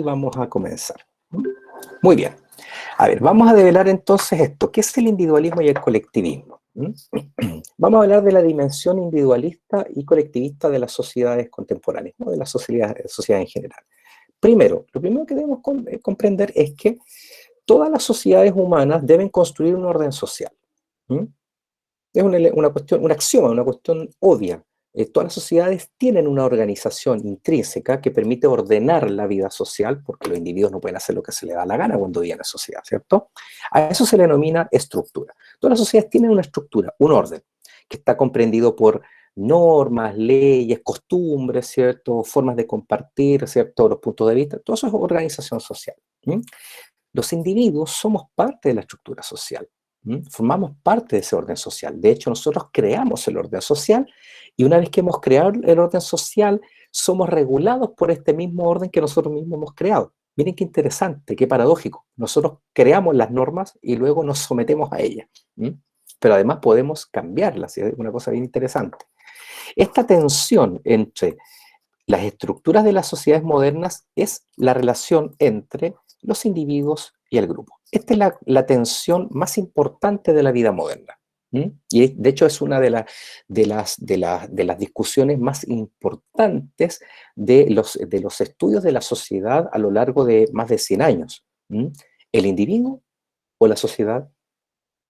vamos a comenzar. Muy bien. A ver, vamos a develar entonces esto. ¿Qué es el individualismo y el colectivismo? Vamos a hablar de la dimensión individualista y colectivista de las sociedades contemporáneas, ¿no? De la sociedad en general. Primero, lo primero que debemos comprender es que todas las sociedades humanas deben construir un orden social. Es una cuestión, un axioma, una cuestión obvia. Todas las sociedades tienen una organización intrínseca que permite ordenar la vida social, porque los individuos no pueden hacer lo que se les da la gana cuando viven en sociedad, ¿cierto? A eso se le denomina estructura. Todas las sociedades tienen una estructura, un orden, que está comprendido por normas, leyes, costumbres, ¿cierto? Formas de compartir, ¿cierto? Los puntos de vista, todo eso es organización social. Los individuos somos parte de la estructura social. Formamos parte de ese orden social. De hecho, nosotros creamos el orden social y una vez que hemos creado el orden social, somos regulados por este mismo orden que nosotros mismos hemos creado. Miren qué interesante, qué paradójico. Nosotros creamos las normas y luego nos sometemos a ellas. Pero además podemos cambiarlas, es una cosa bien interesante. Esta tensión entre las estructuras de las sociedades modernas es la relación entre los individuos y el grupo. Esta es la tensión más importante de la vida moderna. Y de hecho es una de las discusiones más importantes de los estudios de la sociedad a lo largo de más de 100 años. ¿El individuo o la sociedad?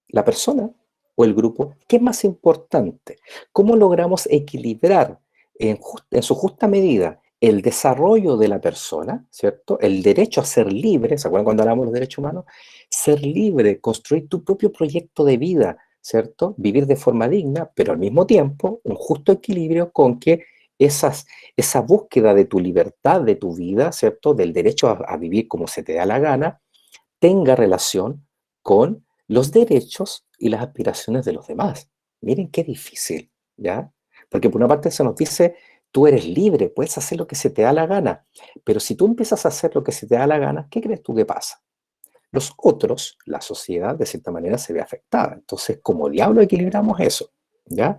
¿La persona o el grupo? ¿Qué es más importante? ¿Cómo logramos equilibrar en su justa medida el desarrollo de la persona, ¿cierto? El derecho a ser libre, ¿se acuerdan cuando hablamos de los derechos humanos? Ser libre, construir tu propio proyecto de vida, ¿cierto? Vivir de forma digna, pero al mismo tiempo un justo equilibrio con que esa búsqueda de tu libertad, de tu vida, ¿cierto? Del derecho a vivir como se te da la gana, tenga relación con los derechos y las aspiraciones de los demás. Miren qué difícil, ¿ya? Porque por una parte se nos dice, tú eres libre, puedes hacer lo que se te da la gana, pero si tú empiezas a hacer lo que se te da la gana, ¿qué crees tú que pasa? Los otros, la sociedad, de cierta manera se ve afectada. Entonces, ¿cómo diablo equilibramos eso? ¿Ya?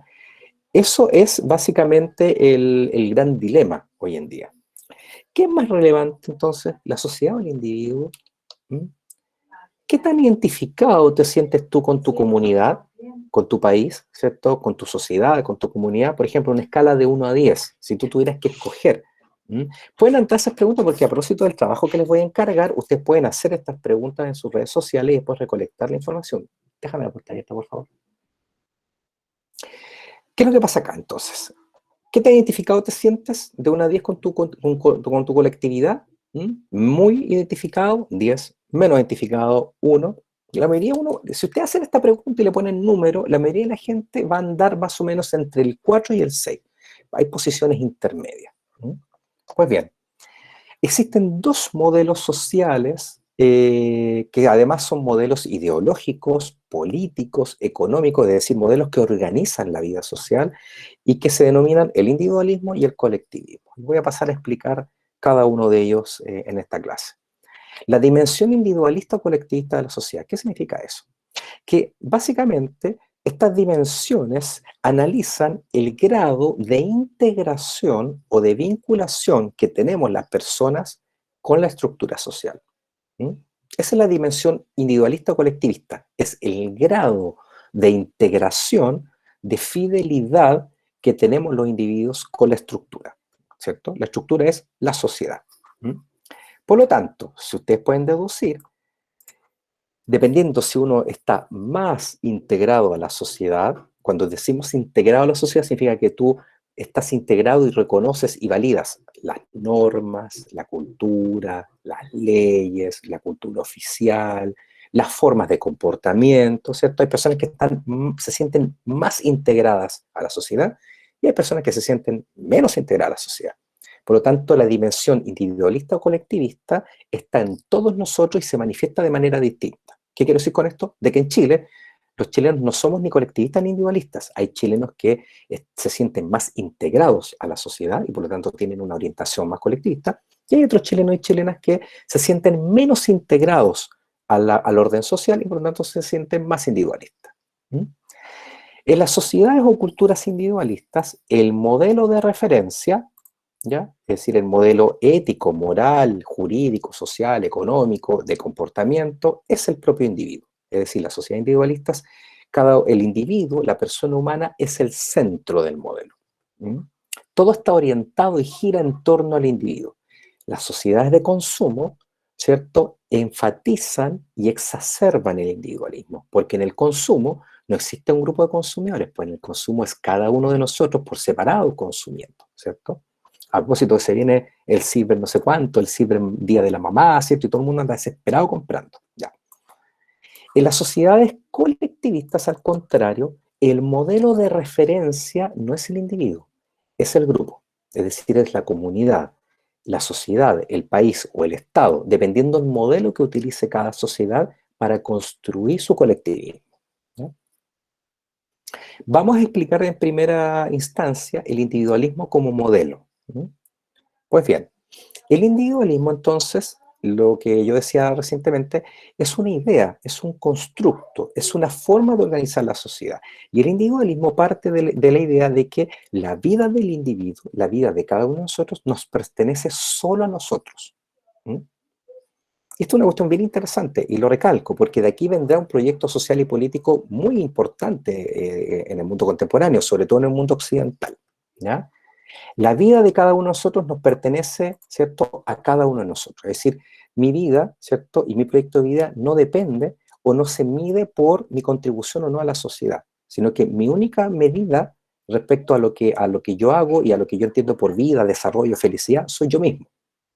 Eso es básicamente el gran dilema hoy en día. ¿Qué es más relevante entonces, la sociedad o el individuo? ¿Qué tan identificado te sientes tú con tu comunidad, con tu país, ¿cierto? Con tu sociedad, con tu comunidad? Por ejemplo, una escala de 1 a 10, si tú tuvieras que escoger. Pueden entrar esas preguntas porque a propósito del trabajo que les voy a encargar, ustedes pueden hacer estas preguntas en sus redes sociales y después recolectar la información. Déjame la puerta abierta, por favor. ¿Qué es lo que pasa acá, entonces? ¿Qué tan identificado te sientes de 1 a 10 con tu colectividad? Muy identificado, 10. Menos identificado, 1. La mayoría, si ustedes hacen esta pregunta y le ponen número, la mayoría de la gente va a andar más o menos entre el 4 y el 6. Hay posiciones intermedias. Pues bien, existen dos modelos sociales que además son modelos ideológicos, políticos, económicos, es decir, modelos que organizan la vida social y que se denominan el individualismo y el colectivismo. Voy a pasar a explicar cada uno de ellos en esta clase. La dimensión individualista o colectivista de la sociedad, ¿qué significa eso? Que básicamente estas dimensiones analizan el grado de integración o de vinculación que tenemos las personas con la estructura social. Esa es la dimensión individualista o colectivista, es el grado de integración, de fidelidad que tenemos los individuos con la estructura, ¿cierto? La estructura es la sociedad. Por lo tanto, si ustedes pueden deducir, dependiendo si uno está más integrado a la sociedad, cuando decimos integrado a la sociedad significa que tú estás integrado y reconoces y validas las normas, la cultura, las leyes, la cultura oficial, las formas de comportamiento, ¿cierto? Hay personas que se sienten más integradas a la sociedad y hay personas que se sienten menos integradas a la sociedad. Por lo tanto, la dimensión individualista o colectivista está en todos nosotros y se manifiesta de manera distinta. ¿Qué quiero decir con esto? De que en Chile, los chilenos no somos ni colectivistas ni individualistas. Hay chilenos que se sienten más integrados a la sociedad y por lo tanto tienen una orientación más colectivista. Y hay otros chilenos y chilenas que se sienten menos integrados al orden social y por lo tanto se sienten más individualistas. En las sociedades o culturas individualistas, el modelo de referencia ¿ya? Es decir, el modelo ético, moral, jurídico, social, económico, de comportamiento, es el propio individuo. Es decir, las sociedades individualistas, el individuo, la persona humana, es el centro del modelo. ¿Mm? Todo está orientado y gira en torno al individuo. Las sociedades de consumo, ¿cierto?, enfatizan y exacerban el individualismo, porque en el consumo no existe un grupo de consumidores, pues en el consumo es cada uno de nosotros por separado consumiendo, ¿cierto? A propósito, se viene el ciber no sé cuánto, el ciber día de la mamá, ¿cierto? Y todo el mundo anda desesperado comprando, ya. En las sociedades colectivistas, al contrario, el modelo de referencia no es el individuo, es el grupo, es decir, es la comunidad, la sociedad, el país o el Estado, dependiendo del modelo que utilice cada sociedad para construir su colectivismo, ¿no? Vamos a explicar en primera instancia el individualismo como modelo, ¿no? Pues bien, el individualismo, entonces, lo que yo decía recientemente, es una idea, es un constructo, es una forma de organizar la sociedad. Y el individualismo parte de la idea de que la vida del individuo, la vida de cada uno de nosotros, nos pertenece solo a nosotros. ¿Mm? Esto es una cuestión bien interesante y lo recalco porque de aquí vendrá un proyecto social y político muy importante en el mundo contemporáneo, sobre todo en el mundo occidental, ¿ya? La vida de cada uno de nosotros nos pertenece, ¿cierto?, a cada uno de nosotros. Es decir, mi vida, ¿cierto?, y mi proyecto de vida no depende o no se mide por mi contribución o no a la sociedad, sino que mi única medida respecto a lo que yo hago y a lo que yo entiendo por vida, desarrollo, felicidad, soy yo mismo,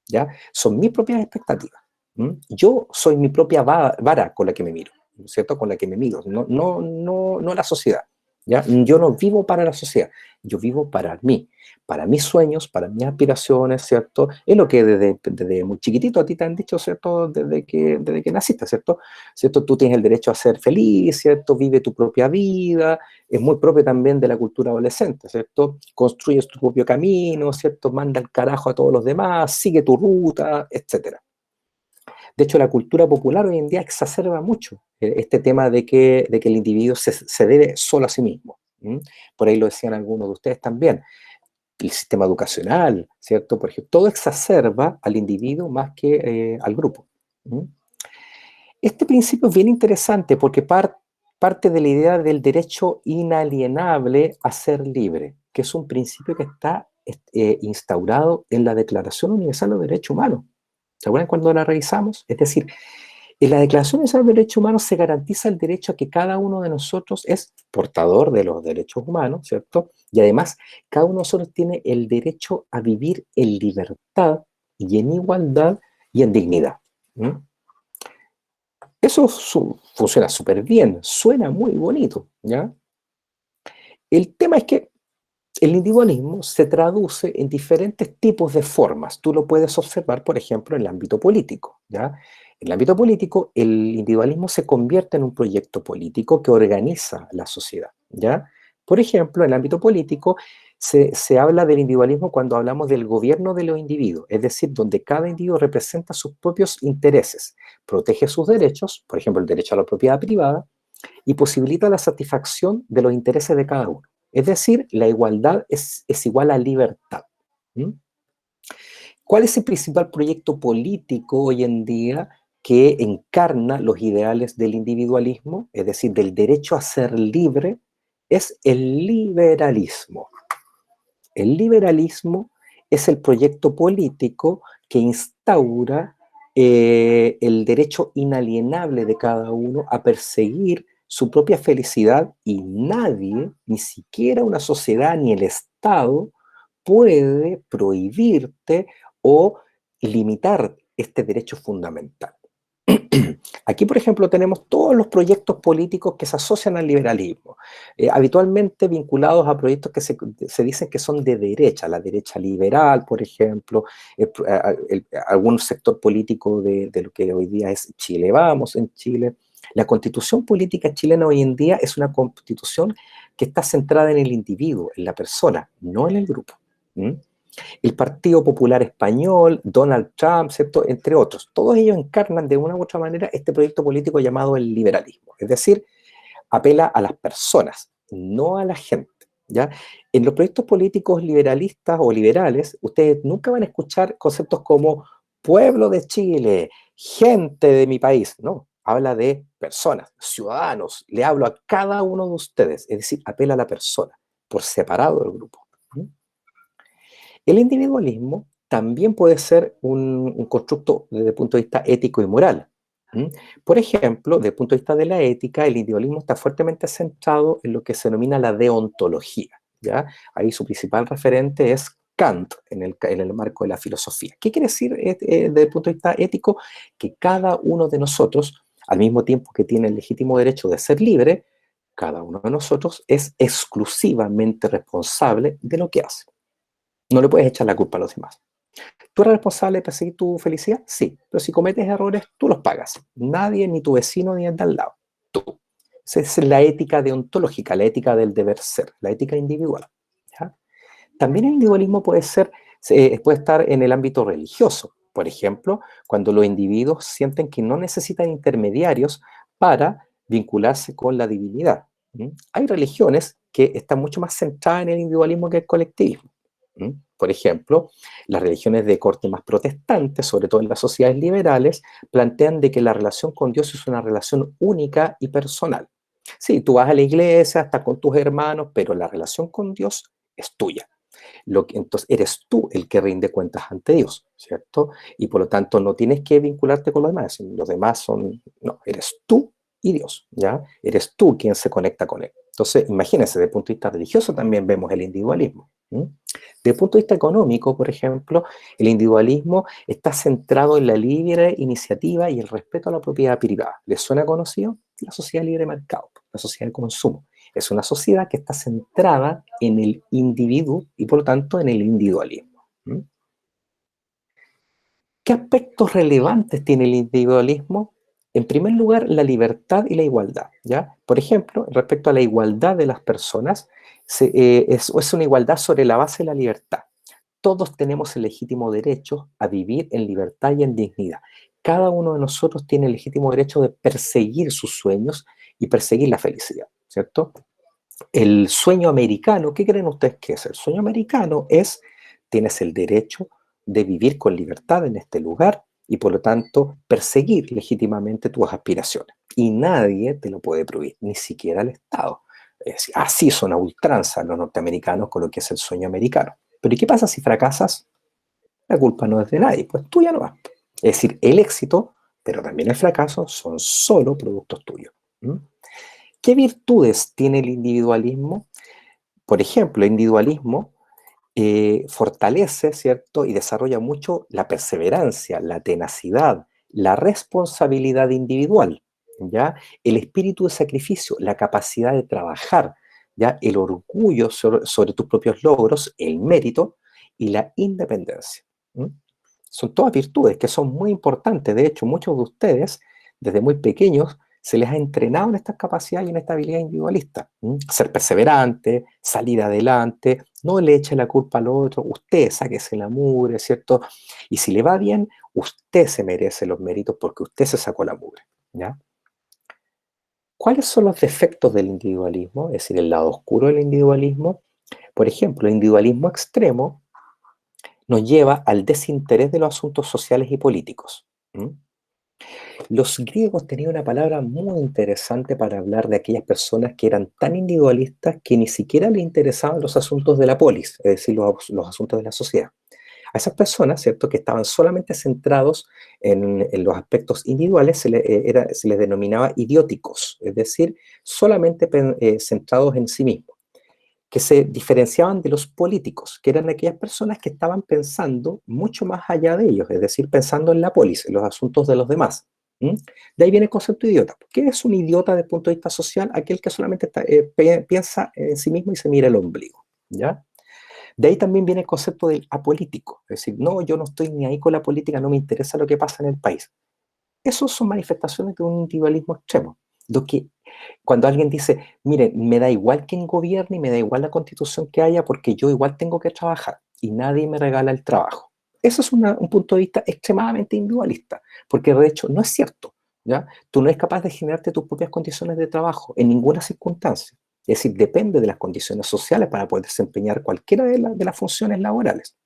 ¿ya? Son mis propias expectativas. ¿Mm? Yo soy mi propia vara con la que me miro, ¿cierto? Con la que me mido, no la sociedad, ¿ya? Yo no vivo para la sociedad, yo vivo para mis sueños, para mis aspiraciones, ¿cierto? Es lo que desde muy chiquitito a ti te han dicho, ¿cierto? Desde que naciste, ¿cierto? ¿Cierto? Tú tienes el derecho a ser feliz, ¿cierto? Vive tu propia vida, es muy propio también de la cultura adolescente, ¿cierto? Construyes tu propio camino, ¿cierto? Manda el carajo a todos los demás, sigue tu ruta, etcétera. De hecho, la cultura popular hoy en día exacerba mucho este tema de que el individuo se debe solo a sí mismo. ¿Mm? Por ahí lo decían algunos de ustedes también. El sistema educacional, ¿cierto? Por ejemplo, todo exacerba al individuo más que al grupo. ¿Mm? Este principio es bien interesante porque parte de la idea del derecho inalienable a ser libre, que es un principio que está instaurado en la Declaración Universal de los Derechos Humanos. ¿Se acuerdan cuando la revisamos? Es decir, en la Declaración Universal de los Derechos Humanos se garantiza el derecho a que cada uno de nosotros es portador de los derechos humanos, ¿cierto? Y además, cada uno de nosotros tiene el derecho a vivir en libertad y en igualdad y en dignidad. ¿Mm? Eso funciona súper bien, suena muy bonito, ¿ya? El tema es que el individualismo se traduce en diferentes tipos de formas. Tú lo puedes observar, por ejemplo, en el ámbito político, ¿ya? En el ámbito político, el individualismo se convierte en un proyecto político que organiza la sociedad, ¿ya? Por ejemplo, en el ámbito político se habla del individualismo cuando hablamos del gobierno de los individuos, es decir, donde cada individuo representa sus propios intereses, protege sus derechos, por ejemplo, el derecho a la propiedad privada, y posibilita la satisfacción de los intereses de cada uno. Es decir, la igualdad es igual a libertad. ¿Mm? ¿Cuál es el principal proyecto político hoy en día que encarna los ideales del individualismo, es decir, del derecho a ser libre? Es el liberalismo. El liberalismo es el proyecto político que instaura el derecho inalienable de cada uno a perseguir su propia felicidad y nadie, ni siquiera una sociedad ni el Estado, puede prohibirte o limitar este derecho fundamental. Aquí, por ejemplo, tenemos todos los proyectos políticos que se asocian al liberalismo, habitualmente vinculados a proyectos que se dicen que son de derecha, la derecha liberal, por ejemplo, algún sector político de lo que hoy día es Chile Vamos en Chile. La constitución política chilena hoy en día es una constitución que está centrada en el individuo, en la persona, no en el grupo. ¿Mm? El Partido Popular Español, Donald Trump, ¿cierto? Entre otros. Todos ellos encarnan de una u otra manera este proyecto político llamado el liberalismo. Es decir, apela a las personas, no a la gente. ¿ya? En los proyectos políticos liberalistas o liberales, ustedes nunca van a escuchar conceptos como pueblo de Chile, gente de mi país, no. Habla de personas, ciudadanos. Le hablo a cada uno de ustedes, es decir, apela a la persona, por separado del grupo. ¿Mm? El individualismo también puede ser un constructo desde el punto de vista ético y moral. ¿Mm? Por ejemplo, desde el punto de vista de la ética, el individualismo está fuertemente centrado en lo que se denomina la deontología. ¿Ya? Ahí su principal referente es Kant en el marco de la filosofía. ¿Qué quiere decir desde el punto de vista ético? Que cada uno de nosotros, al mismo tiempo que tiene el legítimo derecho de ser libre, cada uno de nosotros es exclusivamente responsable de lo que hace. No le puedes echar la culpa a los demás. ¿Tú eres responsable de perseguir tu felicidad? Sí, pero si cometes errores, tú los pagas. Nadie, ni tu vecino, ni el de al lado. Tú. Esa es la ética deontológica, la ética del deber ser, la ética individual. ¿Ya? También el individualismo puede estar en el ámbito religioso. Por ejemplo, cuando los individuos sienten que no necesitan intermediarios para vincularse con la divinidad. ¿Mm? Hay religiones que están mucho más centradas en el individualismo que el colectivismo. ¿Mm? Por ejemplo, las religiones de corte más protestante, sobre todo en las sociedades liberales, plantean de que la relación con Dios es una relación única y personal. Sí, tú vas a la iglesia, estás con tus hermanos, pero la relación con Dios es tuya. Entonces eres tú el que rinde cuentas ante Dios, ¿cierto? Y por lo tanto no tienes que vincularte con los demás. Los demás son, no, eres tú y Dios, ¿ya? Eres tú quien se conecta con Él. Entonces, imagínense, desde el punto de vista religioso también vemos el individualismo. ¿Mm? Desde el punto de vista económico, por ejemplo, el individualismo está centrado en la libre iniciativa y el respeto a la propiedad privada. ¿Les suena conocido? La sociedad libre de mercado, la sociedad de consumo. Es una sociedad que está centrada en el individuo y por lo tanto en el individualismo. ¿Mm? ¿Qué aspectos relevantes tiene el individualismo? En primer lugar, la libertad y la igualdad, ¿ya? Por ejemplo, respecto a la igualdad de las personas, es una igualdad sobre la base de la libertad. Todos tenemos el legítimo derecho a vivir en libertad y en dignidad. Cada uno de nosotros tiene el legítimo derecho de perseguir sus sueños y perseguir la felicidad, ¿cierto? El sueño americano, ¿qué creen ustedes que es? El sueño americano es, tienes el derecho de vivir con libertad en este lugar y por lo tanto perseguir legítimamente tus aspiraciones. Y nadie te lo puede prohibir, ni siquiera el Estado. Es decir, así son a ultranza los norteamericanos con lo que es el sueño americano. Pero ¿y qué pasa si fracasas? La culpa no es de nadie, pues tuya no vas. Es decir, el éxito, pero también el fracaso son solo productos tuyos. ¿Mm? ¿Qué virtudes tiene el individualismo? Por ejemplo, el individualismo fortalece, ¿cierto? Y desarrolla mucho la perseverancia, la tenacidad, la responsabilidad individual, ¿ya? El espíritu de sacrificio, la capacidad de trabajar, ¿ya? El orgullo sobre tus propios logros, el mérito y la independencia. ¿Mm? Son todas virtudes que son muy importantes. De hecho, muchos de ustedes, desde muy pequeños, se les ha entrenado en estas capacidades y en esta habilidad individualista. ¿Mm? Ser perseverante, salir adelante, no le eche la culpa al otro, usted sáquese la mugre, ¿cierto? Y si le va bien, usted se merece los méritos porque usted se sacó la mugre, ¿ya? ¿Cuáles son los defectos del individualismo? Es decir, el lado oscuro del individualismo. Por ejemplo, el individualismo extremo nos lleva al desinterés de los asuntos sociales y políticos. ¿Mm? Los griegos tenían una palabra muy interesante para hablar de aquellas personas que eran tan individualistas que ni siquiera les interesaban los asuntos de la polis, es decir, los asuntos de la sociedad. A esas personas, ¿cierto?, que estaban solamente centrados en los aspectos individuales, se les denominaba idióticos, es decir, solamente centrados en sí mismos, que se diferenciaban de los políticos, que eran aquellas personas que estaban pensando mucho más allá de ellos, es decir, pensando en la polis, en los asuntos de los demás. ¿Mm? De ahí viene el concepto de idiota. ¿Qué es un idiota desde el punto de vista social? Aquel que solamente piensa en sí mismo y se mira el ombligo, ¿ya? De ahí también viene el concepto del apolítico, es decir, no, yo no estoy ni ahí con la política, no me interesa lo que pasa en el país. Esas son manifestaciones de un individualismo extremo, lo que cuando alguien dice, mire, me da igual quién gobierne y me da igual la constitución que haya porque yo igual tengo que trabajar y nadie me regala el trabajo. Eso es un punto de vista extremadamente individualista, porque de hecho no es cierto, ¿ya? Tú no eres capaz de generarte tus propias condiciones de trabajo en ninguna circunstancia. Es decir, depende de las condiciones sociales para poder desempeñar cualquiera de las funciones laborales.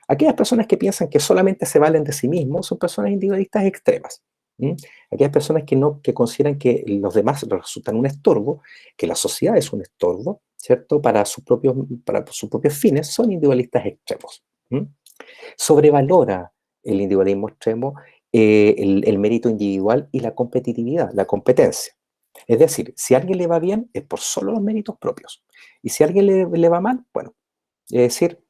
Aquellas personas que piensan que solamente se valen de sí mismos son personas individualistas extremas. Aquellas personas que consideran que los demás resultan un estorbo, que la sociedad es un estorbo, ¿cierto? Para sus propios fines, son individualistas extremos. Sobrevalora el individualismo extremo el mérito individual y la competitividad, la competencia. Es decir, si a alguien le va bien, es por solo los méritos propios. Y si a alguien le va mal, bueno, es decir,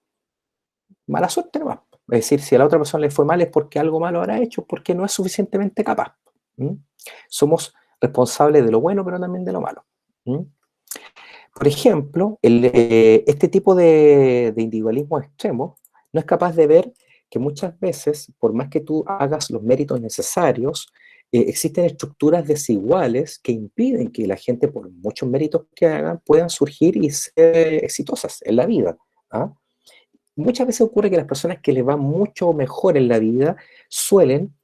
mala suerte nomás. Es decir, si a la otra persona le fue mal es porque algo malo habrá hecho, porque no es suficientemente capaz. Somos responsables de lo bueno, pero también de lo malo. Por ejemplo, este tipo de individualismo extremo no es capaz de ver que muchas veces, por más que tú hagas los méritos necesarios, existen estructuras desiguales que impiden que la gente, por muchos méritos que hagan, puedan surgir y ser exitosas en la vida. ¿Ah? Muchas veces ocurre que las personas que les va mucho mejor en la vida suelen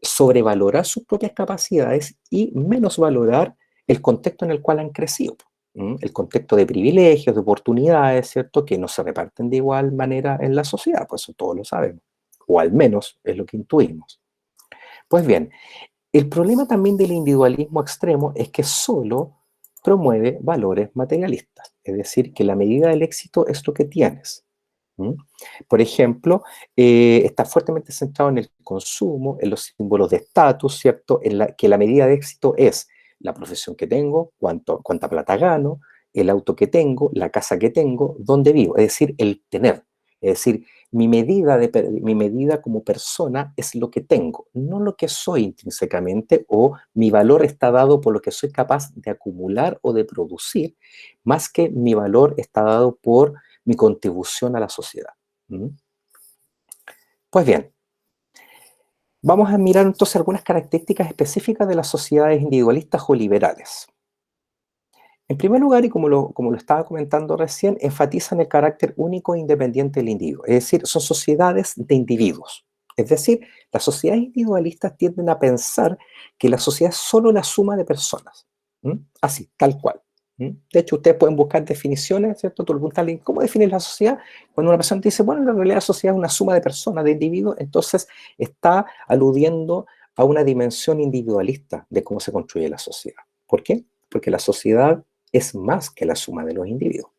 sobrevalorar sus propias capacidades y menos valorar el contexto en el cual han crecido. El contexto de privilegios, de oportunidades, ¿cierto? Que no se reparten de igual manera en la sociedad, pues eso todos lo sabemos, o al menos es lo que intuimos. Pues bien, el problema también del individualismo extremo es que solo promueve valores materialistas, es decir, que la medida del éxito es lo que tienes. Por ejemplo, está fuertemente centrado en el consumo, en los símbolos de estatus, ¿cierto? Que la medida de éxito es la profesión que tengo, cuánta plata gano, el auto que tengo, la casa que tengo, dónde vivo, es decir, el tener. Es decir, mi medida como persona es lo que tengo, no lo que soy intrínsecamente, o mi valor está dado por lo que soy capaz de acumular o de producir, más que mi valor está dado por mi contribución a la sociedad. Pues bien, vamos a mirar entonces algunas características específicas de las sociedades individualistas o liberales. En primer lugar, y como lo estaba comentando recién, enfatizan el carácter único e independiente del individuo, es decir, son sociedades de individuos. Es decir, las sociedades individualistas tienden a pensar que la sociedad es solo la suma de personas. Así, tal cual. De hecho, ustedes pueden buscar definiciones, ¿cierto? Tú le preguntas a alguien, ¿cómo defines la sociedad? Cuando una persona te dice, bueno, en realidad la sociedad es una suma de personas, de individuos, entonces está aludiendo a una dimensión individualista de cómo se construye la sociedad. ¿Por qué? Porque la sociedad es más que la suma de los individuos.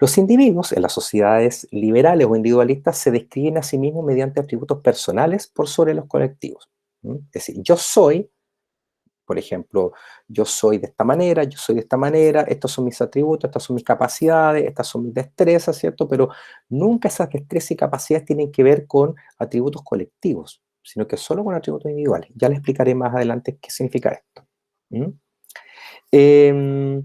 Los individuos en las sociedades liberales o individualistas se describen a sí mismos mediante atributos personales por sobre los colectivos. Es decir, yo soy, por ejemplo, yo soy de esta manera, yo soy de esta manera, estos son mis atributos, estas son mis capacidades, estas son mis destrezas, ¿cierto? Pero nunca esas destrezas y capacidades tienen que ver con atributos colectivos, sino que solo con atributos individuales. Ya les explicaré más adelante qué significa esto. Eh,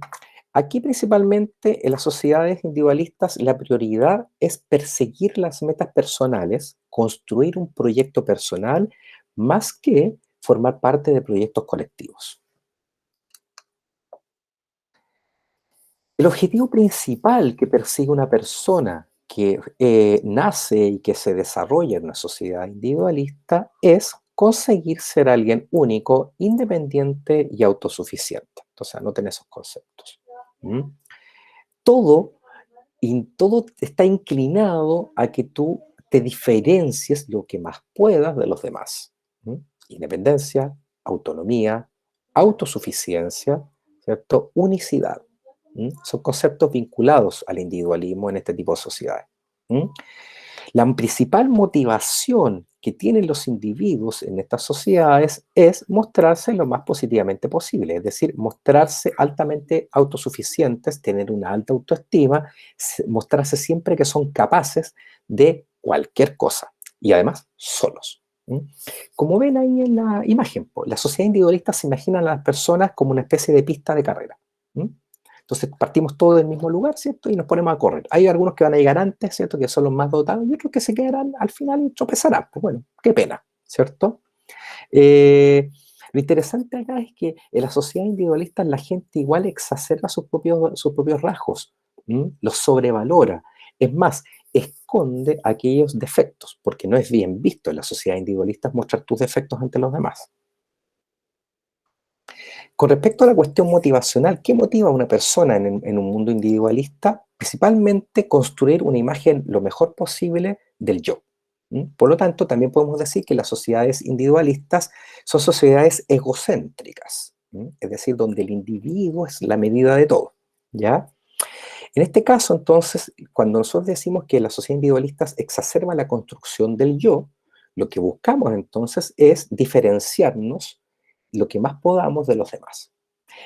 Aquí principalmente en las sociedades individualistas la prioridad es perseguir las metas personales, construir un proyecto personal, más que formar parte de proyectos colectivos. El objetivo principal que persigue una persona que nace y que se desarrolla en una sociedad individualista es conseguir ser alguien único, independiente y autosuficiente. Entonces, anoten esos conceptos. ¿Mm? Todo, todo está inclinado a que tú te diferencies lo que más puedas de los demás. Independencia, autonomía, autosuficiencia, ¿cierto? Unicidad. Son conceptos vinculados al individualismo en este tipo de sociedades. La principal motivación que tienen los individuos en estas sociedades es mostrarse lo más positivamente posible, es decir, mostrarse altamente autosuficientes, tener una alta autoestima, mostrarse siempre que son capaces de cualquier cosa y además solos. Como ven ahí en la imagen, la sociedad individualista se imagina a las personas como una especie de pista de carrera. Entonces partimos todos del mismo lugar, ¿cierto? Y nos ponemos a correr. Hay algunos que van a llegar antes, ¿cierto? Que son los más dotados, y otros que se quedarán al final y tropezarán. Pues bueno, qué pena, ¿cierto? Lo interesante acá es que en la sociedad individualista la gente igual exacerba sus propios rasgos, los sobrevalora. Es más, esconde aquellos defectos, porque no es bien visto en la sociedad individualista mostrar tus defectos ante los demás. Con respecto a la cuestión motivacional, ¿qué motiva a una persona en un mundo individualista? Principalmente construir una imagen lo mejor posible del yo. Por lo tanto, también podemos decir que las sociedades individualistas son sociedades egocéntricas, es decir, donde el individuo es la medida de todo, ¿ya? En este caso, entonces, cuando nosotros decimos que las sociedades individualistas exacerban la construcción del yo, lo que buscamos entonces es diferenciarnos lo que más podamos de los demás.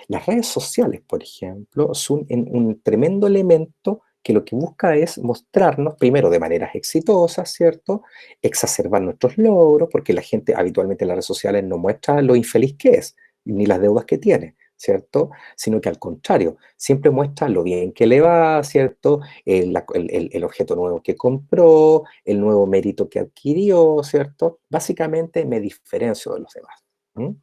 Las redes sociales, por ejemplo, son un tremendo elemento que lo que busca es mostrarnos, primero, de maneras exitosas, ¿cierto? Exacerbar nuestros logros, porque la gente habitualmente en las redes sociales no muestra lo infeliz que es, ni las deudas que tiene, ¿cierto? Sino que al contrario, siempre muestra lo bien que le va, ¿cierto? El objeto nuevo que compró, el nuevo mérito que adquirió, ¿cierto? Básicamente me diferencio de los demás. ¿Mm?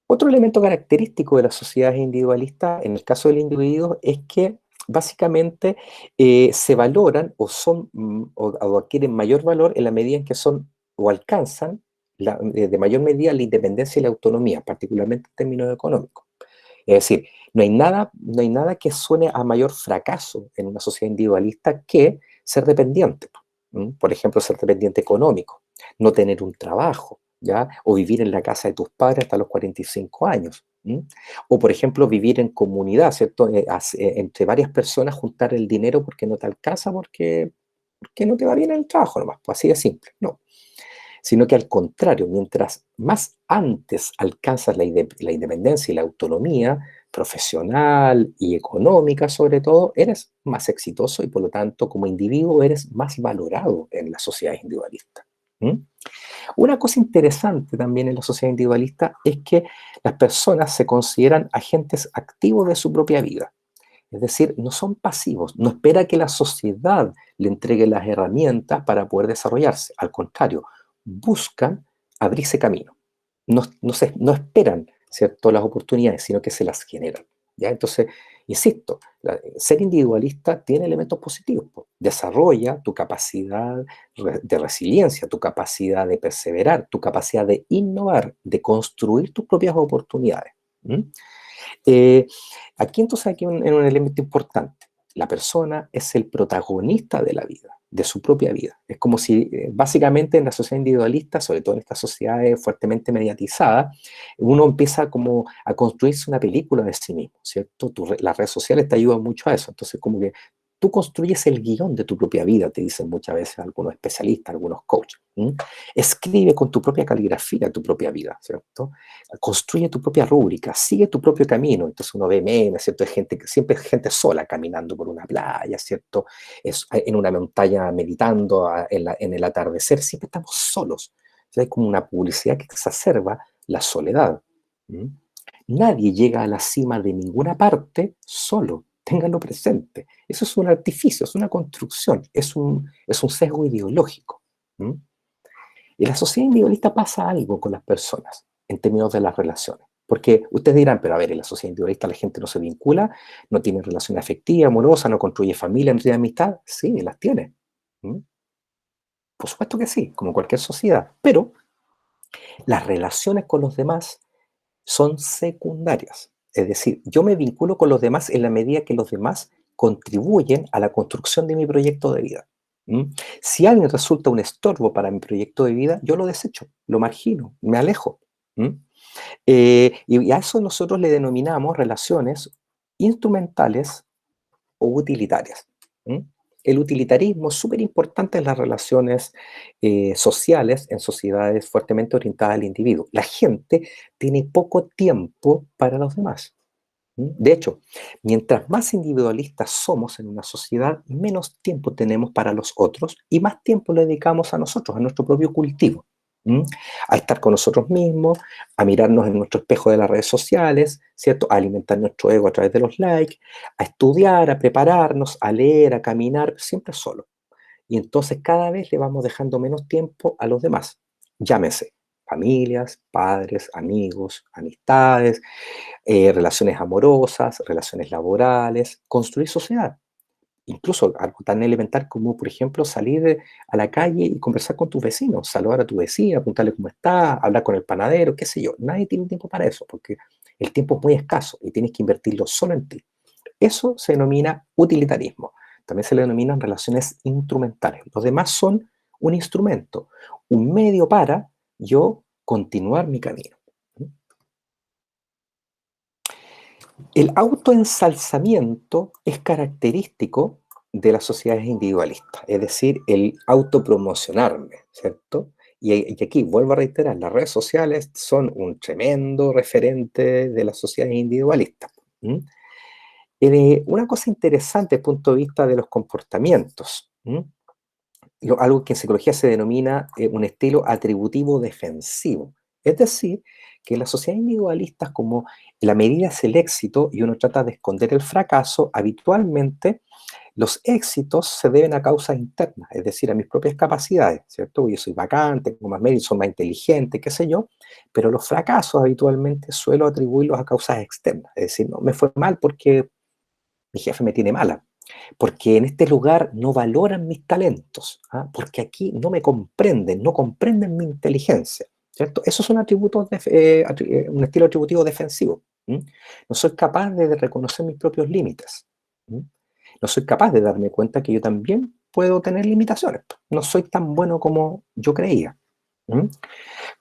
Otro elemento característico de las sociedades individualistas, en el caso del individuo, es que básicamente se valoran o adquieren mayor valor en la medida en que son o alcanzan de mayor medida la independencia y la autonomía, particularmente en términos económicos. Es decir, no hay nada que suene a mayor fracaso en una sociedad individualista que ser dependiente. Por ejemplo, ser dependiente económico, no tener un trabajo, ¿ya? O vivir en la casa de tus padres hasta los 45 años. O, por ejemplo, vivir en comunidad, ¿cierto? Entre varias personas juntar el dinero porque no te alcanza, porque no te va bien en el trabajo nomás, pues así de simple. No, sino que al contrario, mientras más antes alcanzas la independencia y la autonomía profesional y económica sobre todo, eres más exitoso y por lo tanto como individuo eres más valorado en las sociedades individualistas. ¿Mm? Una cosa interesante también en la sociedad individualista es que las personas se consideran agentes activos de su propia vida. Es decir, no son pasivos, no espera que la sociedad le entregue las herramientas para poder desarrollarse. Al contrario, buscan abrirse camino. No esperan, ¿cierto?, las oportunidades, sino que se las generan. ¿Ya? Entonces, insisto, ser individualista tiene elementos positivos, po. Desarrolla tu capacidad de resiliencia, tu capacidad de perseverar, tu capacidad de innovar, de construir tus propias oportunidades. ¿Mm? Eh, Aquí entonces en un elemento importante. La persona es el protagonista de la vida, de su propia vida. Es como si básicamente en la sociedad individualista, sobre todo en estas sociedades fuertemente mediatizadas, uno empieza como a construirse una película de sí mismo, ¿cierto? Las redes sociales te ayudan mucho a eso. Entonces como que tú construyes el guión de tu propia vida, te dicen muchas veces algunos especialistas, algunos coaches. Escribe con tu propia caligrafía tu propia vida, ¿cierto? Construye tu propia rúbrica, sigue tu propio camino. Entonces uno ve memes, ¿cierto? Siempre hay gente sola caminando por una playa, ¿cierto? En una montaña meditando en el atardecer, siempre estamos solos. O sea, hay como una publicidad que exacerba la soledad. ¿Mm? Nadie llega a la cima de ninguna parte solo, ténganlo presente. Eso es un artificio, es una construcción, es un sesgo ideológico. ¿Mm? En la sociedad individualista pasa algo con las personas en términos de las relaciones. Porque ustedes dirán, pero a ver, en la sociedad individualista la gente no se vincula, no tiene relación afectiva, amorosa, no construye familia, no tiene amistad. Sí, las tiene. ¿Mm? Por supuesto que sí, como cualquier sociedad. Pero las relaciones con los demás son secundarias. Es decir, yo me vinculo con los demás en la medida que los demás contribuyen a la construcción de mi proyecto de vida. ¿Mm? Si alguien resulta un estorbo para mi proyecto de vida, yo lo desecho, lo margino, me alejo. ¿Mm? Y a eso nosotros le denominamos relaciones instrumentales o utilitarias. ¿Mm? El utilitarismo es súper importante en las relaciones sociales, en sociedades fuertemente orientadas al individuo. La gente tiene poco tiempo para los demás. De hecho, mientras más individualistas somos en una sociedad, menos tiempo tenemos para los otros y más tiempo le dedicamos a nosotros, a nuestro propio cultivo. ¿Mm? A estar con nosotros mismos, a mirarnos en nuestro espejo de las redes sociales, ¿cierto? A alimentar nuestro ego a través de los likes, a estudiar, a prepararnos, a leer, a caminar, siempre solo. Y entonces cada vez le vamos dejando menos tiempo a los demás. Llámese familias, padres, amigos, amistades, relaciones amorosas, relaciones laborales, construir sociedad. Incluso algo tan elemental como, por ejemplo, salir a la calle y conversar con tus vecinos, saludar a tu vecina, preguntarle cómo está, hablar con el panadero, qué sé yo. Nadie tiene tiempo para eso, porque el tiempo es muy escaso y tienes que invertirlo solo en ti. Eso se denomina utilitarismo. También se le denominan relaciones instrumentales. Los demás son un instrumento, un medio para yo continuar mi camino. El autoensalzamiento es característico de las sociedades individualistas, es decir, el autopromocionarme, ¿cierto? Y aquí vuelvo a reiterar, las redes sociales son un tremendo referente de las sociedades individualistas. ¿Mm? Una cosa interesante desde el punto de vista de los comportamientos, algo que en psicología se denomina un estilo atributivo defensivo. Es decir, que en las sociedades individualistas, como la medida es el éxito y uno trata de esconder el fracaso, habitualmente los éxitos se deben a causas internas, es decir, a mis propias capacidades, ¿cierto? Yo soy bacán, tengo más méritos, soy más inteligente, qué sé yo, pero los fracasos habitualmente suelo atribuirlos a causas externas, es decir, no, me fue mal porque mi jefe me tiene mala, porque en este lugar no valoran mis talentos, ¿ah? Porque aquí no me comprenden, no comprenden mi inteligencia, ¿cierto? Esos son atributos, un estilo atributivo defensivo. ¿M? No soy capaz de reconocer mis propios límites. ¿M? No soy capaz de darme cuenta que yo también puedo tener limitaciones. No soy tan bueno como yo creía. ¿M?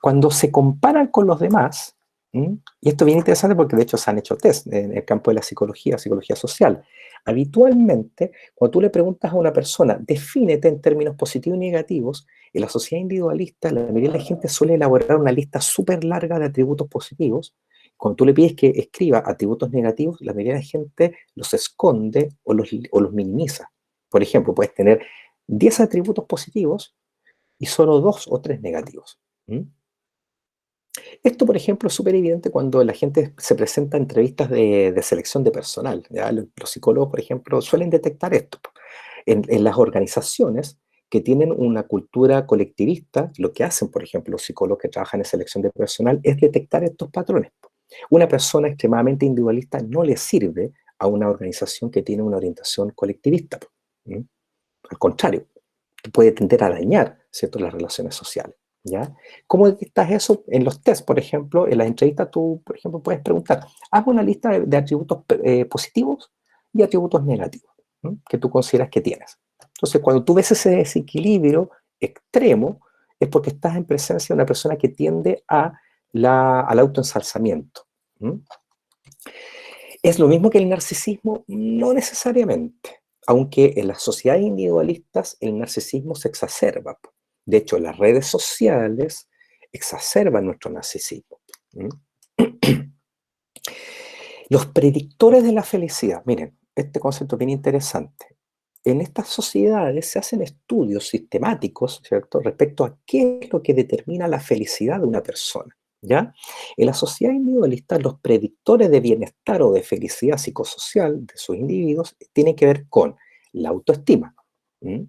Cuando se comparan con los demás, y esto es bien interesante porque de hecho se han hecho test en el campo de la psicología, psicología social. Habitualmente, cuando tú le preguntas a una persona, defínete en términos positivos y negativos, en la sociedad individualista, la mayoría de la gente suele elaborar una lista súper larga de atributos positivos. Cuando tú le pides que escriba atributos negativos, la mayoría de la gente los esconde o los minimiza. Por ejemplo, puedes tener 10 atributos positivos y solo 2 o 3 negativos. ¿Mm? Esto, por ejemplo, es súper evidente cuando la gente se presenta a entrevistas de selección de personal. ¿Ya? Los psicólogos, por ejemplo, suelen detectar esto. En las organizaciones que tienen una cultura colectivista, lo que hacen, por ejemplo, los psicólogos que trabajan en selección de personal es detectar estos patrones. Una persona extremadamente individualista no le sirve a una organización que tiene una orientación colectivista. ¿Mm? Al contrario, puede tender a dañar, ¿cierto?, las relaciones sociales. ¿Ya? ¿Cómo detectas eso? En los test, por ejemplo, en las entrevistas tú, por ejemplo, puedes preguntar, haz una lista de atributos positivos y atributos negativos, ¿no?, que tú consideras que tienes. Entonces, cuando tú ves ese desequilibrio extremo, es porque estás en presencia de una persona que tiende al autoensalzamiento. ¿Mm? ¿Es lo mismo que el narcisismo? No necesariamente, aunque en las sociedades individualistas el narcisismo se exacerba. De hecho, las redes sociales exacerban nuestro narcisismo. ¿Mm? Los predictores de la felicidad. Miren, este concepto es bien interesante. En estas sociedades se hacen estudios sistemáticos, ¿cierto?, respecto a qué es lo que determina la felicidad de una persona, ¿ya? En la sociedad individualista, los predictores de bienestar o de felicidad psicosocial de sus individuos tienen que ver con la autoestima. ¿Mm?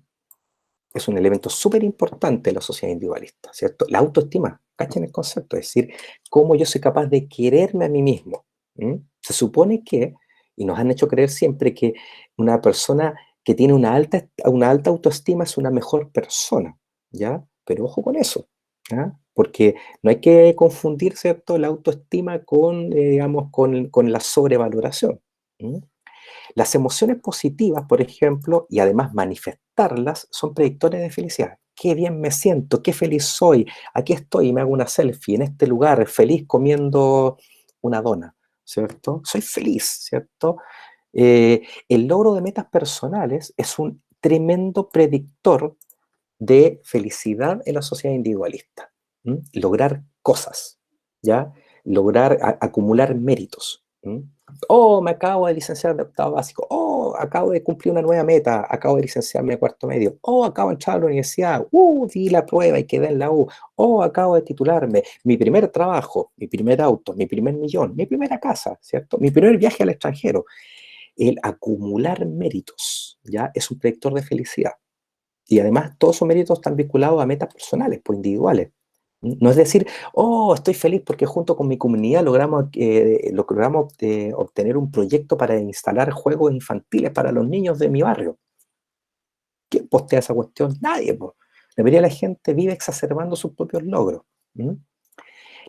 Es un elemento súper importante en la sociedad individualista, ¿cierto? La autoestima, cachen el concepto, es decir, cómo yo soy capaz de quererme a mí mismo. ¿Mm? Se supone que, y nos han hecho creer siempre que una persona que tiene una alta autoestima es una mejor persona, ¿ya? Pero ojo con eso, ¿ya? Porque no hay que confundir, ¿cierto?, la autoestima con, digamos, con la sobrevaloración. ¿Mm? Las emociones positivas, por ejemplo, y además manifestarlas, son predictores de felicidad. Qué bien me siento, qué feliz soy. Aquí estoy y me hago una selfie en este lugar, feliz comiendo una dona, ¿cierto? Soy feliz, ¿cierto? El logro de metas personales es un tremendo predictor de felicidad en la sociedad individualista. ¿Mm? Lograr cosas, ¿ya? Lograr acumular méritos. ¿Mm? Oh, me acabo de licenciar de octavo básico. Oh, acabo de cumplir una nueva meta. Acabo de licenciarme de cuarto medio. Oh, acabo de entrar a la universidad. Di la prueba y quedé en la U. Oh, acabo de titularme. Mi primer trabajo, mi primer auto, mi primer millón, mi primera casa, ¿cierto? Mi primer viaje al extranjero. El acumular méritos, ¿ya? Es un predictor de felicidad. Y además todos esos méritos están vinculados a metas personales, pues individuales. No es decir, oh, estoy feliz porque junto con mi comunidad logramos obtener un proyecto para instalar juegos infantiles para los niños de mi barrio. ¿Quién postea esa cuestión? Nadie, po. La mayoría de la gente vive exacerbando sus propios logros. ¿Mm?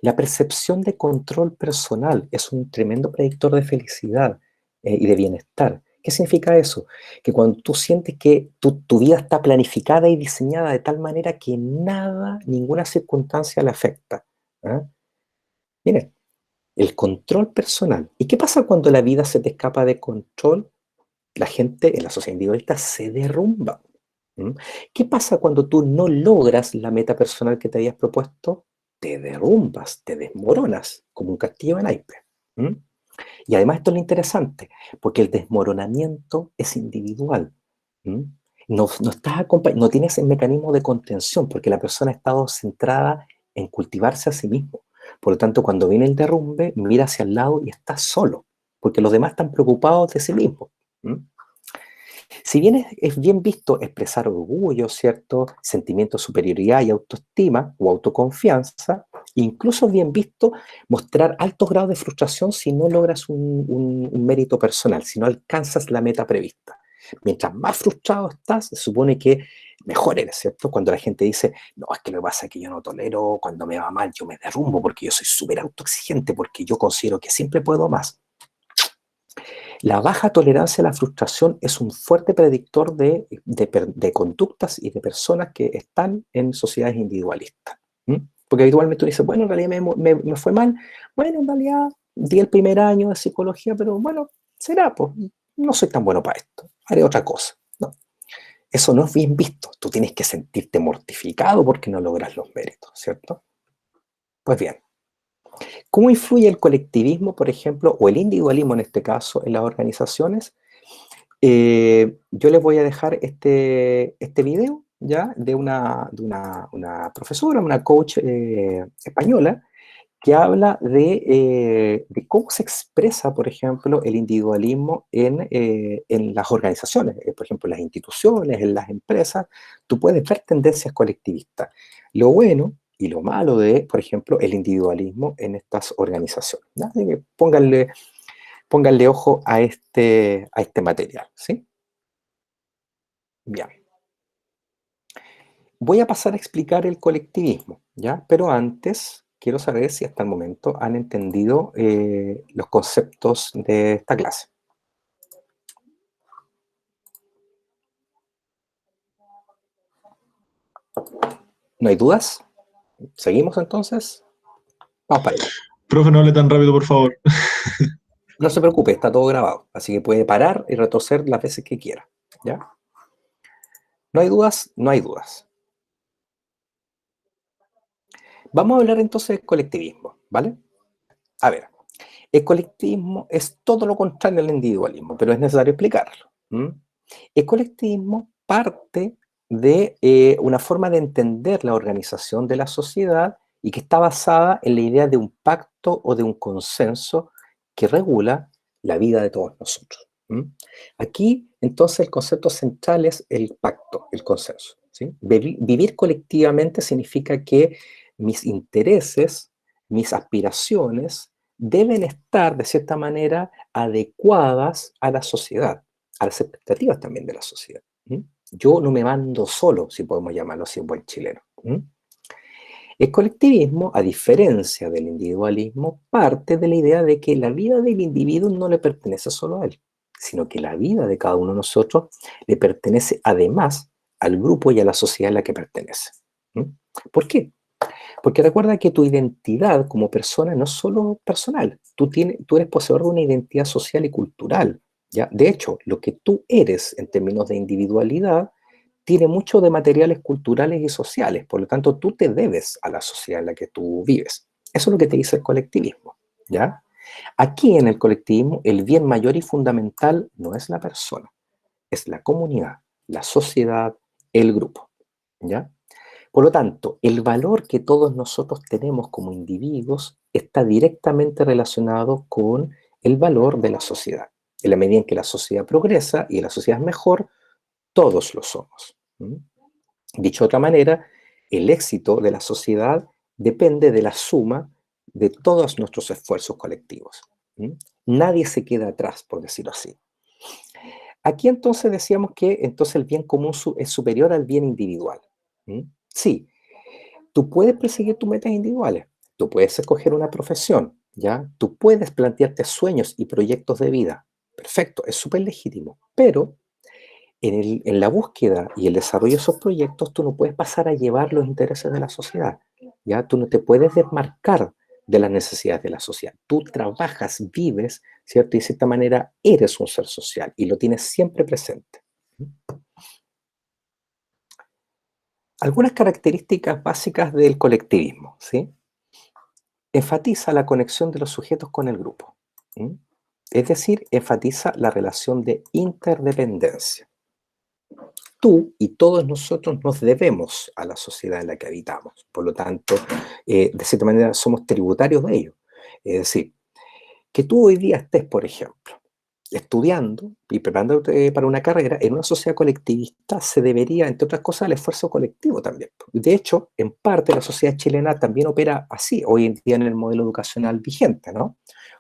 La percepción de control personal es un tremendo predictor de felicidad y de bienestar. ¿Qué significa eso? Que cuando tú sientes que tu vida está planificada y diseñada de tal manera que nada, ninguna circunstancia la afecta. ¿Ah? Miren, el control personal. ¿Y qué pasa cuando la vida se te escapa de control? La gente en la sociedad individualista se derrumba. ¿Mm? ¿Qué pasa cuando tú no logras la meta personal que te habías propuesto? Te derrumbas, te desmoronas, como un castillo de naipes. ¿Mm? Y además esto es lo interesante, porque el desmoronamiento es individual. ¿Mm? No tienes el mecanismo de contención, porque la persona ha estado centrada en cultivarse a sí mismo. Por lo tanto, cuando viene el derrumbe, mira hacia el lado y está solo, porque los demás están preocupados de sí mismos. ¿Mm? Si bien es bien visto expresar orgullo, ¿cierto? Sentimiento de superioridad y autoestima o autoconfianza, incluso es bien visto mostrar altos grados de frustración si no logras un mérito personal, si no alcanzas la meta prevista. Mientras más frustrado estás, se supone que mejor eres, ¿cierto? Cuando la gente dice, no, es que lo que pasa es que yo no tolero, cuando me va mal yo me derrumbo porque yo soy súper autoexigente, porque yo considero que siempre puedo más. La baja tolerancia a la frustración es un fuerte predictor de conductas y de personas que están en sociedades individualistas. ¿Mm? Porque habitualmente uno dice, bueno, en realidad me fue mal. Bueno, en realidad di el primer año de psicología, pero bueno, será, pues, no soy tan bueno para esto, haré otra cosa. No, eso no es bien visto. Tú tienes que sentirte mortificado porque no logras los méritos, ¿cierto? Pues bien, ¿cómo influye el colectivismo, por ejemplo, o el individualismo en este caso, en las organizaciones? Yo les voy a dejar este video ya de una profesora, una coach española, que habla de cómo se expresa, por ejemplo, el individualismo en las organizaciones, por ejemplo, en las instituciones, en las empresas. Tú puedes ver tendencias colectivistas. Lo bueno y lo malo de, por ejemplo, el individualismo en estas organizaciones, ¿no? Así que pónganle ojo a este material, ¿sí? Bien. Voy a pasar a explicar el colectivismo, ¿ya? Pero antes quiero saber si hasta el momento han entendido los conceptos de esta clase. ¿No hay dudas? ¿Seguimos entonces? Vamos para allá. Profe, no hable tan rápido, por favor. No se preocupe, está todo grabado, así que puede parar y retroceder las veces que quiera, ¿ya? ¿No hay dudas? No hay dudas. Vamos a hablar entonces del colectivismo, ¿vale? A ver, el colectivismo es todo lo contrario al individualismo, pero es necesario explicarlo. ¿Mm? El colectivismo parte de una forma de entender la organización de la sociedad y que está basada en la idea de un pacto o de un consenso que regula la vida de todos nosotros. ¿Mm? Aquí, entonces, el concepto central es el pacto, el consenso. ¿Sí? Vivir colectivamente significa que mis intereses, mis aspiraciones, deben estar, de cierta manera, adecuadas a la sociedad, a las expectativas también de la sociedad. ¿Mm? Yo no me mando solo, si podemos llamarlo así en buen chileno. ¿Mm? El colectivismo, a diferencia del individualismo, parte de la idea de que la vida del individuo no le pertenece solo a él, sino que la vida de cada uno de nosotros le pertenece además al grupo y a la sociedad a la que pertenece. ¿Mm? ¿Por qué? Porque recuerda que tu identidad como persona no es solo personal, tú eres poseedor de una identidad social y cultural, ¿ya? De hecho, lo que tú eres en términos de individualidad tiene mucho de materiales culturales y sociales, por lo tanto tú te debes a la sociedad en la que tú vives. Eso es lo que te dice el colectivismo, ¿ya? Aquí en el colectivismo el bien mayor y fundamental no es la persona, es la comunidad, la sociedad, el grupo, ¿ya? Por lo tanto, el valor que todos nosotros tenemos como individuos está directamente relacionado con el valor de la sociedad. En la medida en que la sociedad progresa y la sociedad es mejor, todos lo somos. ¿Mm? Dicho de otra manera, el éxito de la sociedad depende de la suma de todos nuestros esfuerzos colectivos. Nadie se queda atrás, por decirlo así. Aquí entonces decíamos que entonces el bien común es superior al bien individual. Sí, tú puedes perseguir tus metas individuales, tú puedes escoger una profesión, ¿ya? Tú puedes plantearte sueños y proyectos de vida. Perfecto, es súper legítimo, pero en la búsqueda y el desarrollo de esos proyectos, tú no puedes pasar a llevar los intereses de la sociedad, ¿ya? Tú no te puedes desmarcar de las necesidades de la sociedad. Tú trabajas, vives, ¿cierto? Y de cierta manera eres un ser social y lo tienes siempre presente. Algunas características básicas del colectivismo, ¿sí? Enfatiza la conexión de los sujetos con el grupo. Es decir, enfatiza la relación de interdependencia. Tú y todos nosotros nos debemos a la sociedad en la que habitamos. Por lo tanto, de cierta manera somos tributarios de ello. Es decir, que tú hoy día estés, por ejemplo, estudiando y preparándote para una carrera en una sociedad colectivista se debería, entre otras cosas, al esfuerzo colectivo también. De hecho, en parte la sociedad chilena también opera así hoy en día en el modelo educacional vigente, ¿no?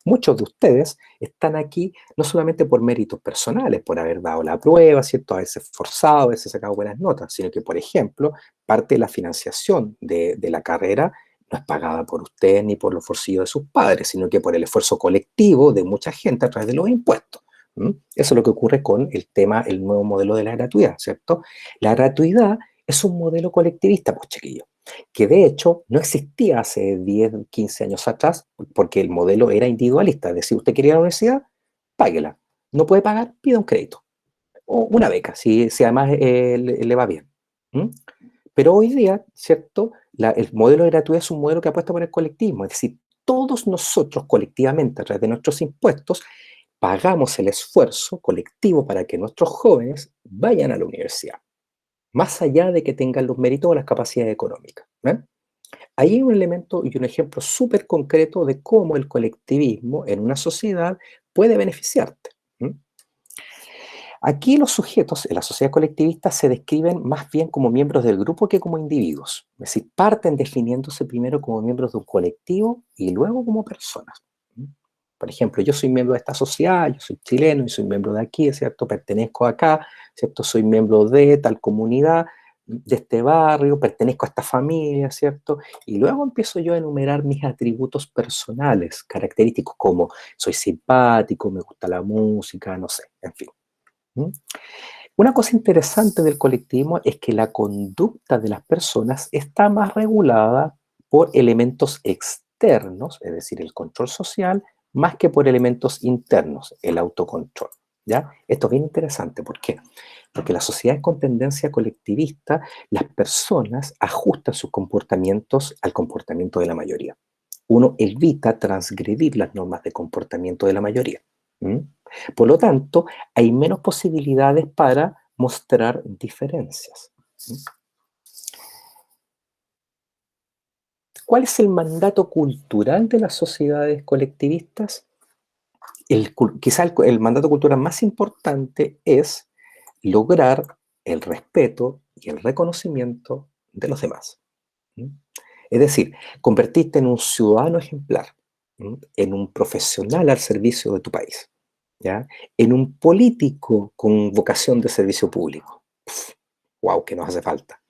Muchos de ustedes están aquí no solamente por méritos personales, por haber dado la prueba, ¿cierto? Haberse esforzado, haberse sacado buenas notas, sino que, por ejemplo, parte de la financiación de la carrera no es pagada por ustedes ni por los bolsillos de sus padres, sino que por el esfuerzo colectivo de mucha gente a través de los impuestos. Eso es lo que ocurre con el tema, el nuevo modelo de la gratuidad, ¿cierto? La gratuidad es un modelo colectivista, pues chiquillos, que de hecho no existía hace 10, 15 años atrás, porque el modelo era individualista, es decir, usted quería ir a la universidad, páguela. No puede pagar, pida un crédito o una beca, si además le va bien. ¿Mm? Pero hoy día, ¿cierto? El modelo de gratuidad es un modelo que apuesta por el colectivismo, es decir, todos nosotros colectivamente a través de nuestros impuestos pagamos el esfuerzo colectivo para que nuestros jóvenes vayan a la universidad, más allá de que tengan los méritos o las capacidades económicas. Ahí hay un elemento y un ejemplo súper concreto de cómo el colectivismo en una sociedad puede beneficiarte. Aquí los sujetos en la sociedad colectivista se describen más bien como miembros del grupo que como individuos. Es decir, parten definiéndose primero como miembros de un colectivo y luego como personas. Por ejemplo, yo soy miembro de esta sociedad, yo soy chileno y soy miembro de aquí, ¿cierto? Pertenezco acá, ¿cierto? Soy miembro de tal comunidad, de este barrio, pertenezco a esta familia, ¿cierto? Y luego empiezo yo a enumerar mis atributos personales, característicos como soy simpático, me gusta la música, no sé, en fin. Una cosa interesante del colectivismo es que la conducta de las personas está más regulada por elementos externos, es decir, el control social, más que por elementos internos, el autocontrol. ¿Ya? Esto es bien interesante. ¿Por qué? Porque las sociedades con tendencia colectivista, las personas ajustan sus comportamientos al comportamiento de la mayoría. Uno evita transgredir las normas de comportamiento de la mayoría. Por lo tanto, hay menos posibilidades para mostrar diferencias. ¿Cuál es el mandato cultural de las sociedades colectivistas? Quizá el mandato cultural más importante es lograr el respeto y el reconocimiento de los demás. Es decir, convertirte en un ciudadano ejemplar, en un profesional al servicio de tu país, ¿ya? En un político con vocación de servicio público. ¡Wow! Que nos hace falta.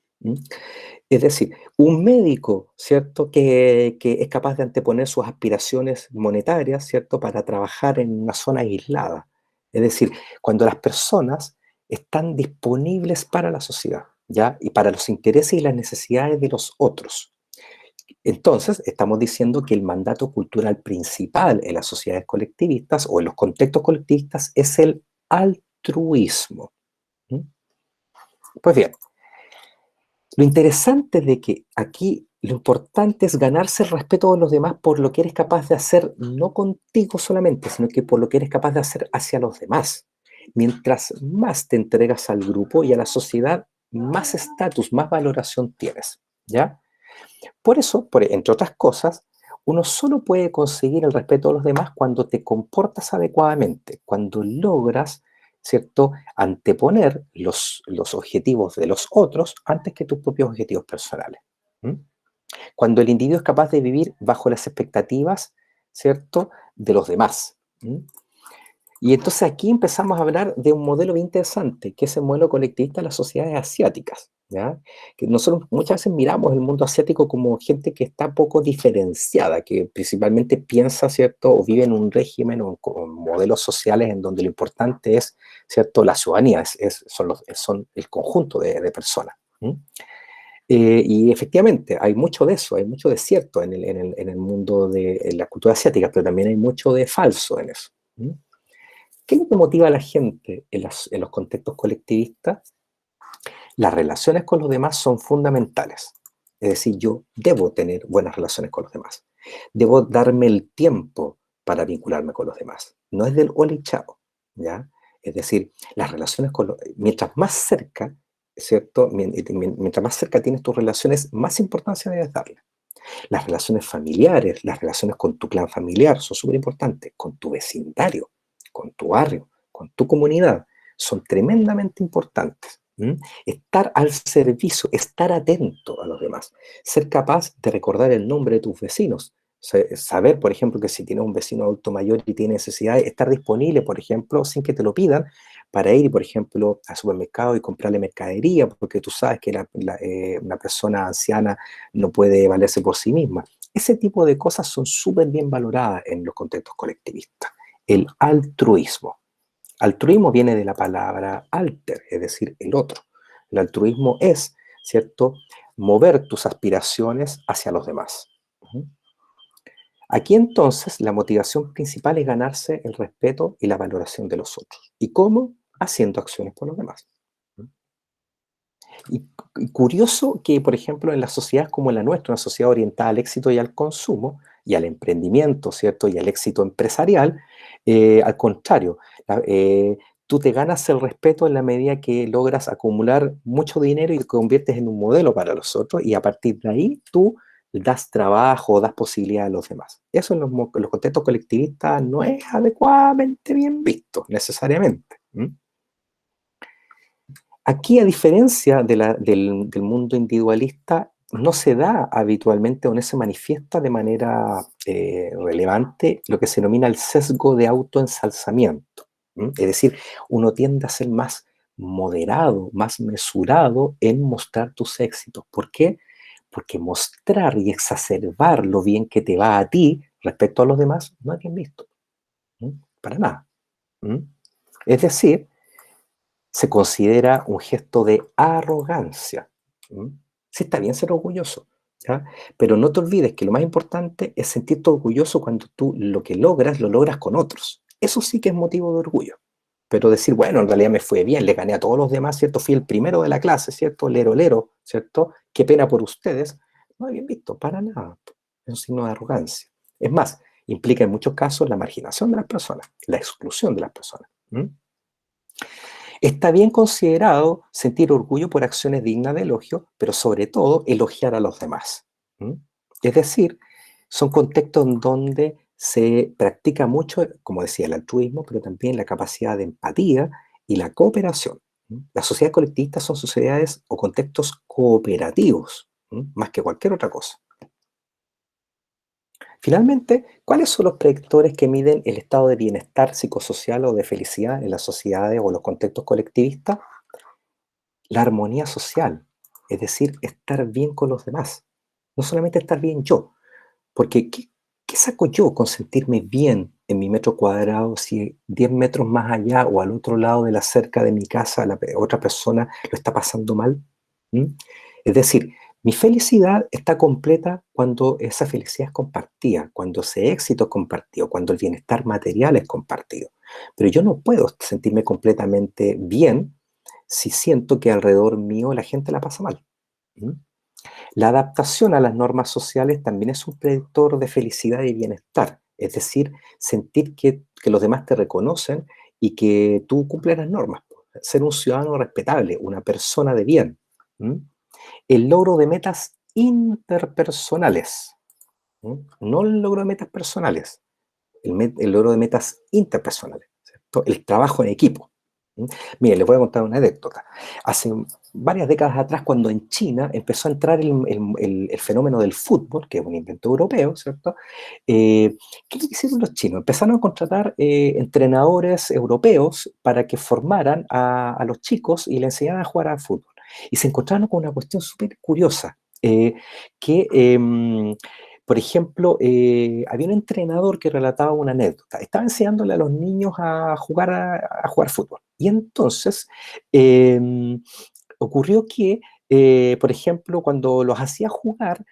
Es decir, un médico, ¿cierto? Que es capaz de anteponer sus aspiraciones monetarias, ¿cierto? Para trabajar en una zona aislada. Es decir, cuando las personas están disponibles para la sociedad, ¿ya? Y para los intereses y las necesidades de los otros. Entonces, estamos diciendo que el mandato cultural principal en las sociedades colectivistas o en los contextos colectivistas es el altruismo. Pues bien, lo interesante de que aquí lo importante es ganarse el respeto de los demás por lo que eres capaz de hacer, no contigo solamente, sino que por lo que eres capaz de hacer hacia los demás. Mientras más te entregas al grupo y a la sociedad, más estatus, más valoración tienes, ¿ya? Por eso, entre otras cosas, uno solo puede conseguir el respeto de los demás cuando te comportas adecuadamente, cuando logras, ¿cierto?, anteponer los objetivos de los otros antes que tus propios objetivos personales. Cuando el individuo es capaz de vivir bajo las expectativas, ¿cierto?, de los demás. Y entonces aquí empezamos a hablar de un modelo bien interesante, que es el modelo colectivista de las sociedades asiáticas, ¿ya? Que nosotros muchas veces miramos el mundo asiático como gente que está poco diferenciada, que principalmente piensa, ¿cierto?, o vive en un régimen o con modelos sociales en donde lo importante es, ¿cierto?, la ciudadanía, son el conjunto de personas. Y efectivamente, hay mucho de eso, hay mucho de cierto en el mundo en la cultura asiática, pero también hay mucho de falso en eso. ¿Qué es lo que motiva a la gente en los contextos colectivistas? Las relaciones con los demás son fundamentales. Es decir, yo debo tener buenas relaciones con los demás. Debo darme el tiempo para vincularme con los demás. No es del hola y chao, ¿ya? Es decir, las relaciones mientras más cerca, ¿cierto? Mientras más cerca tienes tus relaciones, más importancia debes darle. Las relaciones familiares, las relaciones con tu clan familiar son súper importantes, con tu vecindario, con tu barrio, con tu comunidad, son tremendamente importantes. Estar al servicio, estar atento a los demás, ser capaz de recordar el nombre de tus vecinos, saber, por ejemplo, que si tienes un vecino adulto mayor y tiene necesidades, estar disponible, por ejemplo, sin que te lo pidan, para ir, por ejemplo, al supermercado y comprarle mercadería, porque tú sabes que una persona anciana no puede valerse por sí misma. Ese tipo de cosas son súper bien valoradas en los contextos colectivistas. El altruismo. Altruismo viene de la palabra alter, es decir, el otro. El altruismo es, ¿cierto?, mover tus aspiraciones hacia los demás. Aquí entonces la motivación principal es ganarse el respeto y la valoración de los otros. ¿Y cómo? Haciendo acciones por los demás. Y curioso que, por ejemplo, en las sociedades como la nuestra, una sociedad orientada al éxito y al consumo, y al emprendimiento, ¿cierto? Y al éxito empresarial, al contrario, tú te ganas el respeto en la medida que logras acumular mucho dinero y te conviertes en un modelo para los otros, y a partir de ahí tú das trabajo, das posibilidad a los demás. Eso en los contextos colectivistas no es adecuadamente bien visto, necesariamente. Aquí, a diferencia del mundo individualista, no se da habitualmente o no se manifiesta de manera relevante lo que se denomina el sesgo de autoensalzamiento. Es decir, uno tiende a ser más moderado, más mesurado en mostrar tus éxitos. ¿Por qué? Porque mostrar y exacerbar lo bien que te va a ti respecto a los demás no es bien visto. Para nada. ¿Mm? Es decir, se considera un gesto de arrogancia. Sí, está bien ser orgulloso, ¿ya? Pero no te olvides que lo más importante es sentirte orgulloso cuando tú lo que logras, lo logras con otros. Eso sí que es motivo de orgullo. Pero decir, bueno, en realidad me fue bien, le gané a todos los demás, ¿cierto? Fui el primero de la clase, ¿cierto? Lero, lero, ¿cierto? Qué pena por ustedes. No es bien visto, para nada. Es un signo de arrogancia. Es más, implica en muchos casos la marginación de las personas, la exclusión de las personas. Está bien considerado sentir orgullo por acciones dignas de elogio, pero sobre todo elogiar a los demás. Es decir, son contextos en donde se practica mucho, como decía, el altruismo, pero también la capacidad de empatía y la cooperación. Las sociedades colectivistas son sociedades o contextos cooperativos, más que cualquier otra cosa. Finalmente, ¿cuáles son los predictores que miden el estado de bienestar psicosocial o de felicidad en las sociedades o los contextos colectivistas? La armonía social, es decir, estar bien con los demás. No solamente estar bien yo, porque ¿qué saco yo con sentirme bien en mi metro cuadrado si 10 metros más allá o al otro lado de la cerca de mi casa otra persona lo está pasando mal? ¿Mm? Es decir, mi felicidad está completa cuando esa felicidad es compartida, cuando ese éxito es compartido, cuando el bienestar material es compartido. Pero yo no puedo sentirme completamente bien si siento que alrededor mío la gente la pasa mal. ¿Mm? La adaptación a las normas sociales también es un predictor de felicidad y bienestar, es decir, sentir que los demás te reconocen y que tú cumples las normas, ser un ciudadano respetable, una persona de bien. ¿Mm? El logro de metas interpersonales, no el logro de metas personales, el logro de metas interpersonales, ¿cierto? El trabajo en equipo. Mire, les voy a contar una anécdota. Hace varias décadas atrás, cuando en China empezó a entrar el fenómeno del fútbol, que es un invento europeo, ¿cierto? ¿Qué es lo que hicieron los chinos? Empezaron a contratar entrenadores europeos para que formaran a los chicos y les enseñaran a jugar al fútbol. Y se encontraron con una cuestión súper curiosa, que, por ejemplo, había un entrenador que relataba una anécdota. Estaba enseñándole a los niños a jugar fútbol. Y entonces ocurrió que, por ejemplo, cuando los hacía jugar,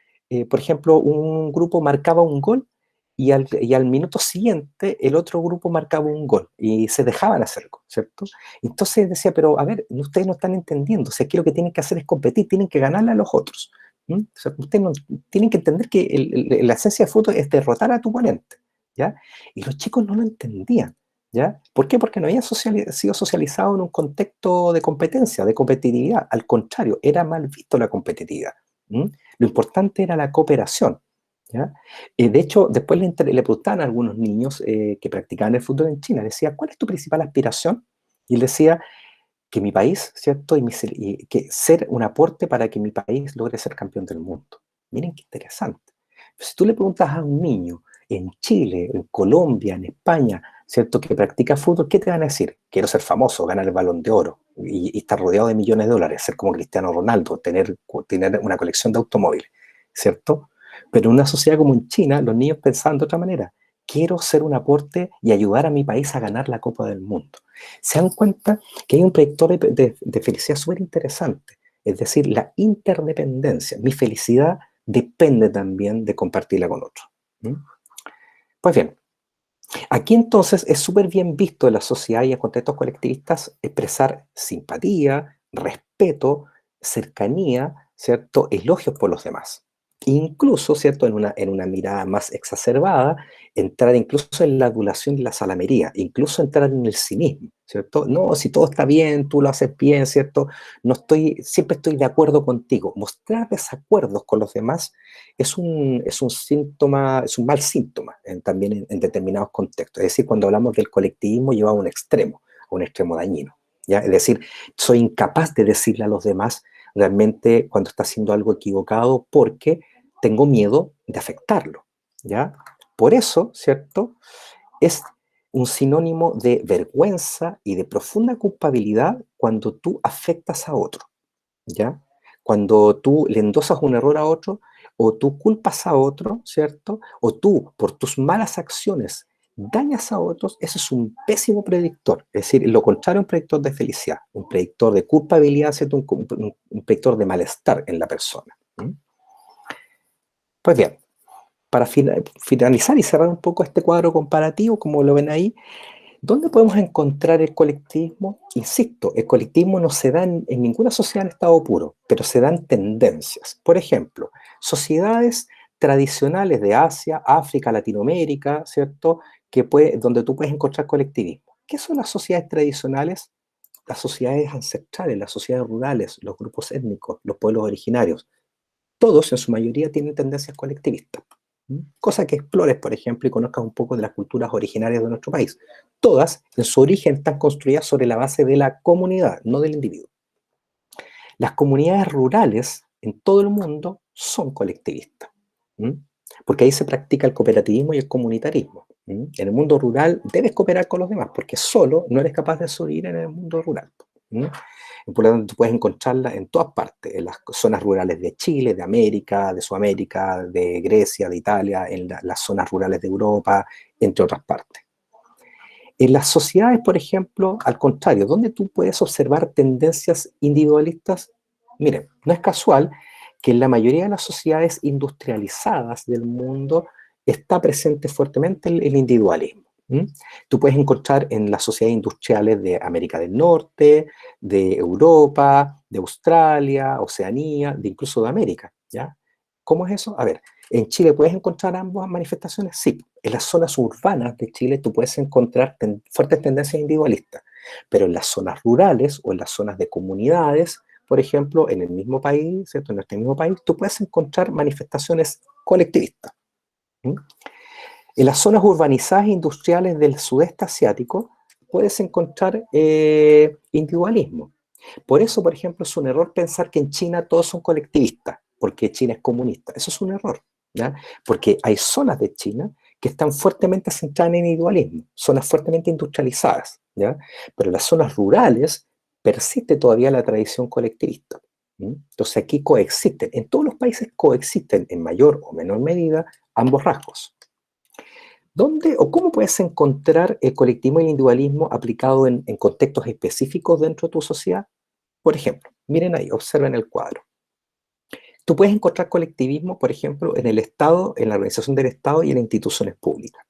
por ejemplo, un grupo marcaba un gol y al minuto siguiente el otro grupo marcaba un gol y se dejaban hacer gol, ¿cierto? Entonces decía, pero a ver, ustedes no están entendiendo, o sea, aquí lo que tienen que hacer es competir, tienen que ganarle a los otros. ¿Mm? O sea, ustedes no, tienen que entender que la esencia del fútbol es derrotar a tu oponente, ¿ya? Y los chicos no lo entendían. ¿Ya? ¿Por qué? Porque no habían sido socializados en un contexto de competencia, de competitividad. Al contrario, era mal visto la competitividad. ¿Mm? Lo importante era la cooperación. ¿Ya? De hecho, después le preguntaban a algunos niños que practicaban el fútbol en China, decía, ¿cuál es tu principal aspiración? Y él decía, que mi país, ¿cierto? Y que ser un aporte para que mi país logre ser campeón del mundo. Miren qué interesante. Si tú le preguntas a un niño en Chile, en Colombia, en España, ¿cierto? Que practica fútbol, ¿qué te van a decir? Quiero ser famoso, ganar el Balón de Oro y estar rodeado de millones de dólares, ser como Cristiano Ronaldo, tener una colección de automóviles, ¿cierto? Pero en una sociedad como en China, los niños pensaban de otra manera. Quiero ser un aporte y ayudar a mi país a ganar la Copa del Mundo. ¿Se dan cuenta que hay un predictor de felicidad súper interesante? Es decir, la interdependencia. Mi felicidad depende también de compartirla con otros. ¿Mm? Pues bien, aquí entonces es súper bien visto en la sociedad y en contextos colectivistas expresar simpatía, respeto, cercanía, ¿cierto? Elogios por los demás. Incluso, ¿cierto? En una mirada más exacerbada, entrar incluso en la adulación y la salamería, incluso entrar en el cinismo, ¿cierto? No, si todo está bien, tú lo haces bien, ¿cierto? Siempre estoy de acuerdo contigo. Mostrar desacuerdos con los demás es un síntoma, es un mal síntoma también en determinados contextos. Es decir, cuando hablamos del colectivismo lleva a un extremo dañino. ¿Ya? Es decir, soy incapaz de decirle a los demás realmente cuando está haciendo algo equivocado porque tengo miedo de afectarlo. ¿Ya? Por eso, ¿cierto? Es un sinónimo de vergüenza y de profunda culpabilidad cuando tú afectas a otro. ¿Ya? Cuando tú le endosas un error a otro, o tú culpas a otro, ¿cierto? O tú, por tus malas acciones, dañas a otros, eso es un pésimo predictor. Es decir, lo contrario a un predictor de felicidad, un predictor de culpabilidad, ¿cierto? Un predictor de malestar en la persona. ¿Mm? Pues bien, para finalizar y cerrar un poco este cuadro comparativo, como lo ven ahí, ¿dónde podemos encontrar el colectivismo? Insisto, el colectivismo no se da en ninguna sociedad en estado puro, pero se dan tendencias. Por ejemplo, sociedades tradicionales de Asia, África, Latinoamérica, ¿cierto? Donde tú puedes encontrar colectivismo. ¿Qué son las sociedades tradicionales? Las sociedades ancestrales, las sociedades rurales, los grupos étnicos, los pueblos originarios. Todos, en su mayoría, tienen tendencias colectivistas. Cosa que explores, por ejemplo, y conozcas un poco de las culturas originarias de nuestro país. Todas, en su origen, están construidas sobre la base de la comunidad, no del individuo. Las comunidades rurales en todo el mundo son colectivistas, ¿m? Porque ahí se practica el cooperativismo y el comunitarismo. ¿M? En el mundo rural debes cooperar con los demás, porque solo no eres capaz de sobrevivir en el mundo rural. ¿M? Y por lo tanto, tú puedes encontrarla en todas partes, en las zonas rurales de Chile, de América, de Sudamérica, de Grecia, de Italia, en las zonas rurales de Europa, entre otras partes. En las sociedades, por ejemplo, al contrario, donde tú puedes observar tendencias individualistas, miren, no es casual que en la mayoría de las sociedades industrializadas del mundo está presente fuertemente el individualismo. ¿Mm? Tú puedes encontrar en las sociedades industriales de América del Norte, de Europa, de Australia, Oceanía, de incluso de América, ¿ya? ¿Cómo es eso? A ver, ¿en Chile puedes encontrar ambas manifestaciones? Sí. En las zonas urbanas de Chile tú puedes encontrar fuertes tendencias individualistas, pero en las zonas rurales o en las zonas de comunidades, por ejemplo, en el mismo país, ¿cierto? En este mismo país, tú puedes encontrar manifestaciones colectivistas. ¿Mm? En las zonas urbanizadas e industriales del sudeste asiático, puedes encontrar individualismo. Por eso, por ejemplo, es un error pensar que en China todos son colectivistas, porque China es comunista. Eso es un error, ¿ya? Porque hay zonas de China que están fuertemente centradas en individualismo, zonas fuertemente industrializadas, ¿ya? Pero en las zonas rurales persiste todavía la tradición colectivista. Entonces aquí coexisten, en todos los países coexisten en mayor o menor medida ambos rasgos. ¿Dónde o cómo puedes encontrar el colectivismo y el individualismo aplicado en contextos específicos dentro de tu sociedad? Por ejemplo, miren ahí, observen el cuadro. Tú puedes encontrar colectivismo, por ejemplo, en el Estado, en la organización del Estado y en las instituciones públicas.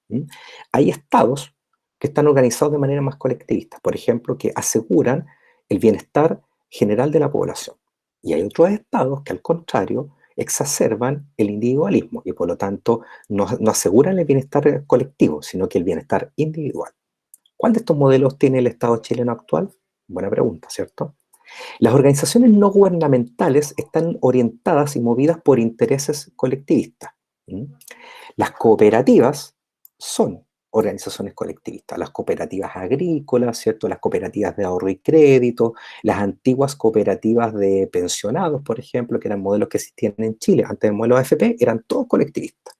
Hay estados que están organizados de manera más colectivista, por ejemplo, que aseguran el bienestar general de la población. Y hay otros estados que, al contrario, exacerban el individualismo y, por lo tanto, no aseguran el bienestar colectivo, sino que el bienestar individual. ¿Cuál de estos modelos tiene el Estado chileno actual? Buena pregunta, ¿cierto? Las organizaciones no gubernamentales están orientadas y movidas por intereses colectivistas. Las cooperativas son organizaciones colectivistas, las cooperativas agrícolas, ¿cierto? Las cooperativas de ahorro y crédito, las antiguas cooperativas de pensionados, por ejemplo, que eran modelos que existían en Chile antes del modelo AFP, eran todos colectivistas.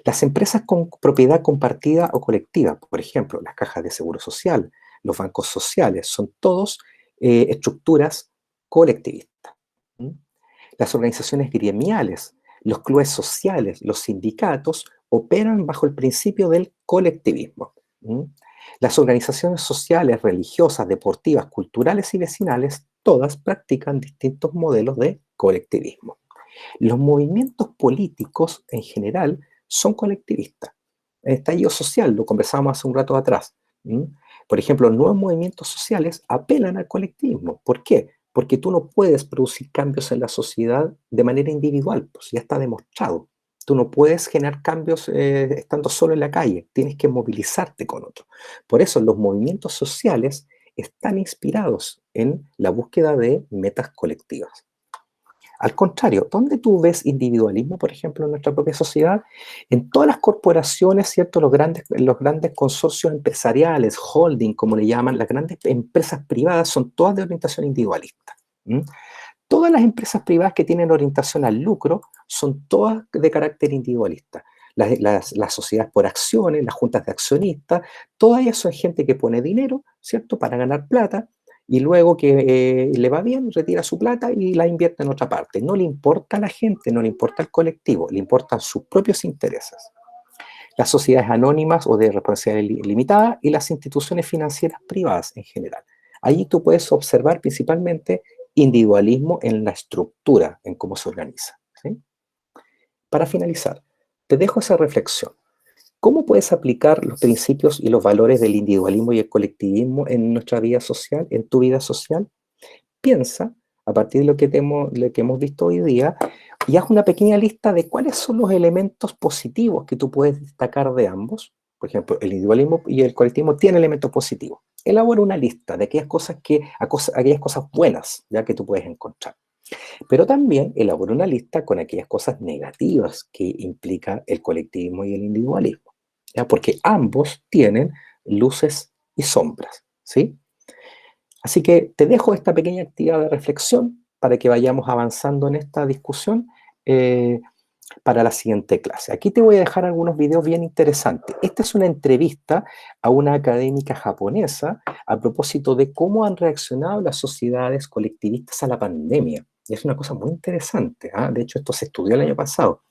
Las empresas con propiedad compartida o colectiva, por ejemplo, las cajas de seguro social, los bancos sociales, son todos estructuras colectivistas. Las organizaciones gremiales, los clubes sociales, los sindicatos operan bajo el principio del colectivismo. Las organizaciones sociales, religiosas, deportivas, culturales y vecinales, todas practican distintos modelos de colectivismo. Los movimientos políticos en general son colectivistas. El estallido social, lo conversábamos hace un rato atrás. Por ejemplo, nuevos movimientos sociales apelan al colectivismo. ¿Por qué? Porque tú no puedes producir cambios en la sociedad de manera individual, pues ya está demostrado. Tú no puedes generar cambios estando solo en la calle, tienes que movilizarte con otros. Por eso los movimientos sociales están inspirados en la búsqueda de metas colectivas. Al contrario, ¿dónde tú ves individualismo, por ejemplo, en nuestra propia sociedad? En todas las corporaciones, ¿cierto? Los grandes consorcios empresariales, holding, como le llaman, las grandes empresas privadas son todas de orientación individualista. Todas las empresas privadas que tienen orientación al lucro son todas de carácter individualista. Las sociedades por acciones, las juntas de accionistas, todas ellas son gente que pone dinero, ¿cierto? Para ganar plata, y luego que le va bien, retira su plata y la invierte en otra parte. No le importa a la gente, no le importa al colectivo, le importan sus propios intereses. Las sociedades anónimas o de responsabilidad limitada y las instituciones financieras privadas en general. Allí tú puedes observar principalmente individualismo en la estructura, en cómo se organiza. ¿Sí? Para finalizar, te dejo esa reflexión. ¿Cómo puedes aplicar los principios y los valores del individualismo y el colectivismo en nuestra vida social, en tu vida social? Piensa, a partir de lo que hemos visto hoy día, y haz una pequeña lista de cuáles son los elementos positivos que tú puedes destacar de ambos. Por ejemplo, el individualismo y el colectivismo tienen elementos positivos. Elabora una lista de aquellas cosas buenas ya que tú puedes encontrar. Pero también elabora una lista con aquellas cosas negativas que implica el colectivismo y el individualismo, ¿ya? Porque ambos tienen luces y sombras, ¿sí? Así que te dejo esta pequeña actividad de reflexión para que vayamos avanzando en esta discusión para la siguiente clase. Aquí te voy a dejar algunos videos bien interesantes. Esta es una entrevista a una académica japonesa a propósito de cómo han reaccionado las sociedades colectivistas a la pandemia. Y es una cosa muy interesante. De hecho, esto se estudió el año pasado.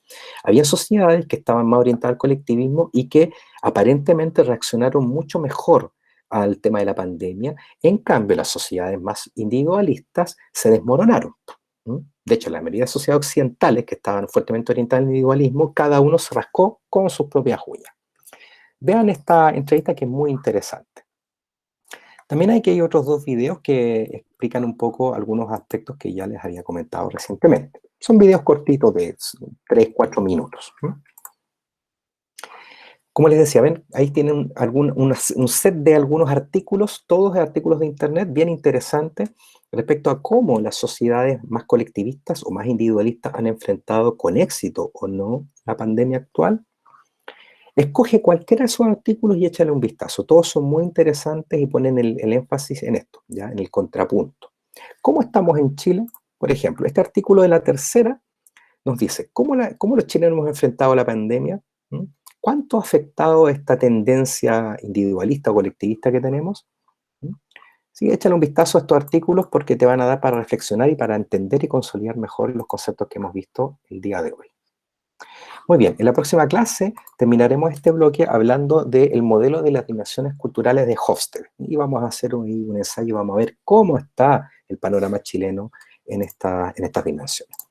Había sociedades que estaban más orientadas al colectivismo y que aparentemente reaccionaron mucho mejor al tema de la pandemia. En cambio, las sociedades más individualistas se desmoronaron. De hecho, la mayoría de sociedades occidentales que estaban fuertemente orientadas al individualismo, cada uno se rascó con sus propias uñas. Vean esta entrevista que es muy interesante. También hay otros dos videos que explican un poco algunos aspectos que ya les había comentado recientemente. Son videos cortitos de 3-4 minutos. Como les decía, ven, ahí tienen un set de algunos artículos, todos artículos de internet bien interesantes respecto a cómo las sociedades más colectivistas o más individualistas han enfrentado con éxito o no la pandemia actual. Escoge cualquiera de sus artículos y échale un vistazo. Todos son muy interesantes y ponen el énfasis en esto, ¿ya? En el contrapunto. ¿Cómo estamos en Chile? Por ejemplo, este artículo de La Tercera nos dice, ¿cómo los chilenos hemos enfrentado la pandemia? ¿Mm? ¿Cuánto ha afectado esta tendencia individualista o colectivista que tenemos? ¿Mm? Sí, échale un vistazo a estos artículos porque te van a dar para reflexionar y para entender y consolidar mejor los conceptos que hemos visto el día de hoy. Muy bien, en la próxima clase terminaremos este bloque hablando del modelo de las dimensiones culturales de Hofstede. Y vamos a hacer un ensayo, vamos a ver cómo está el panorama chileno en estas dimensiones.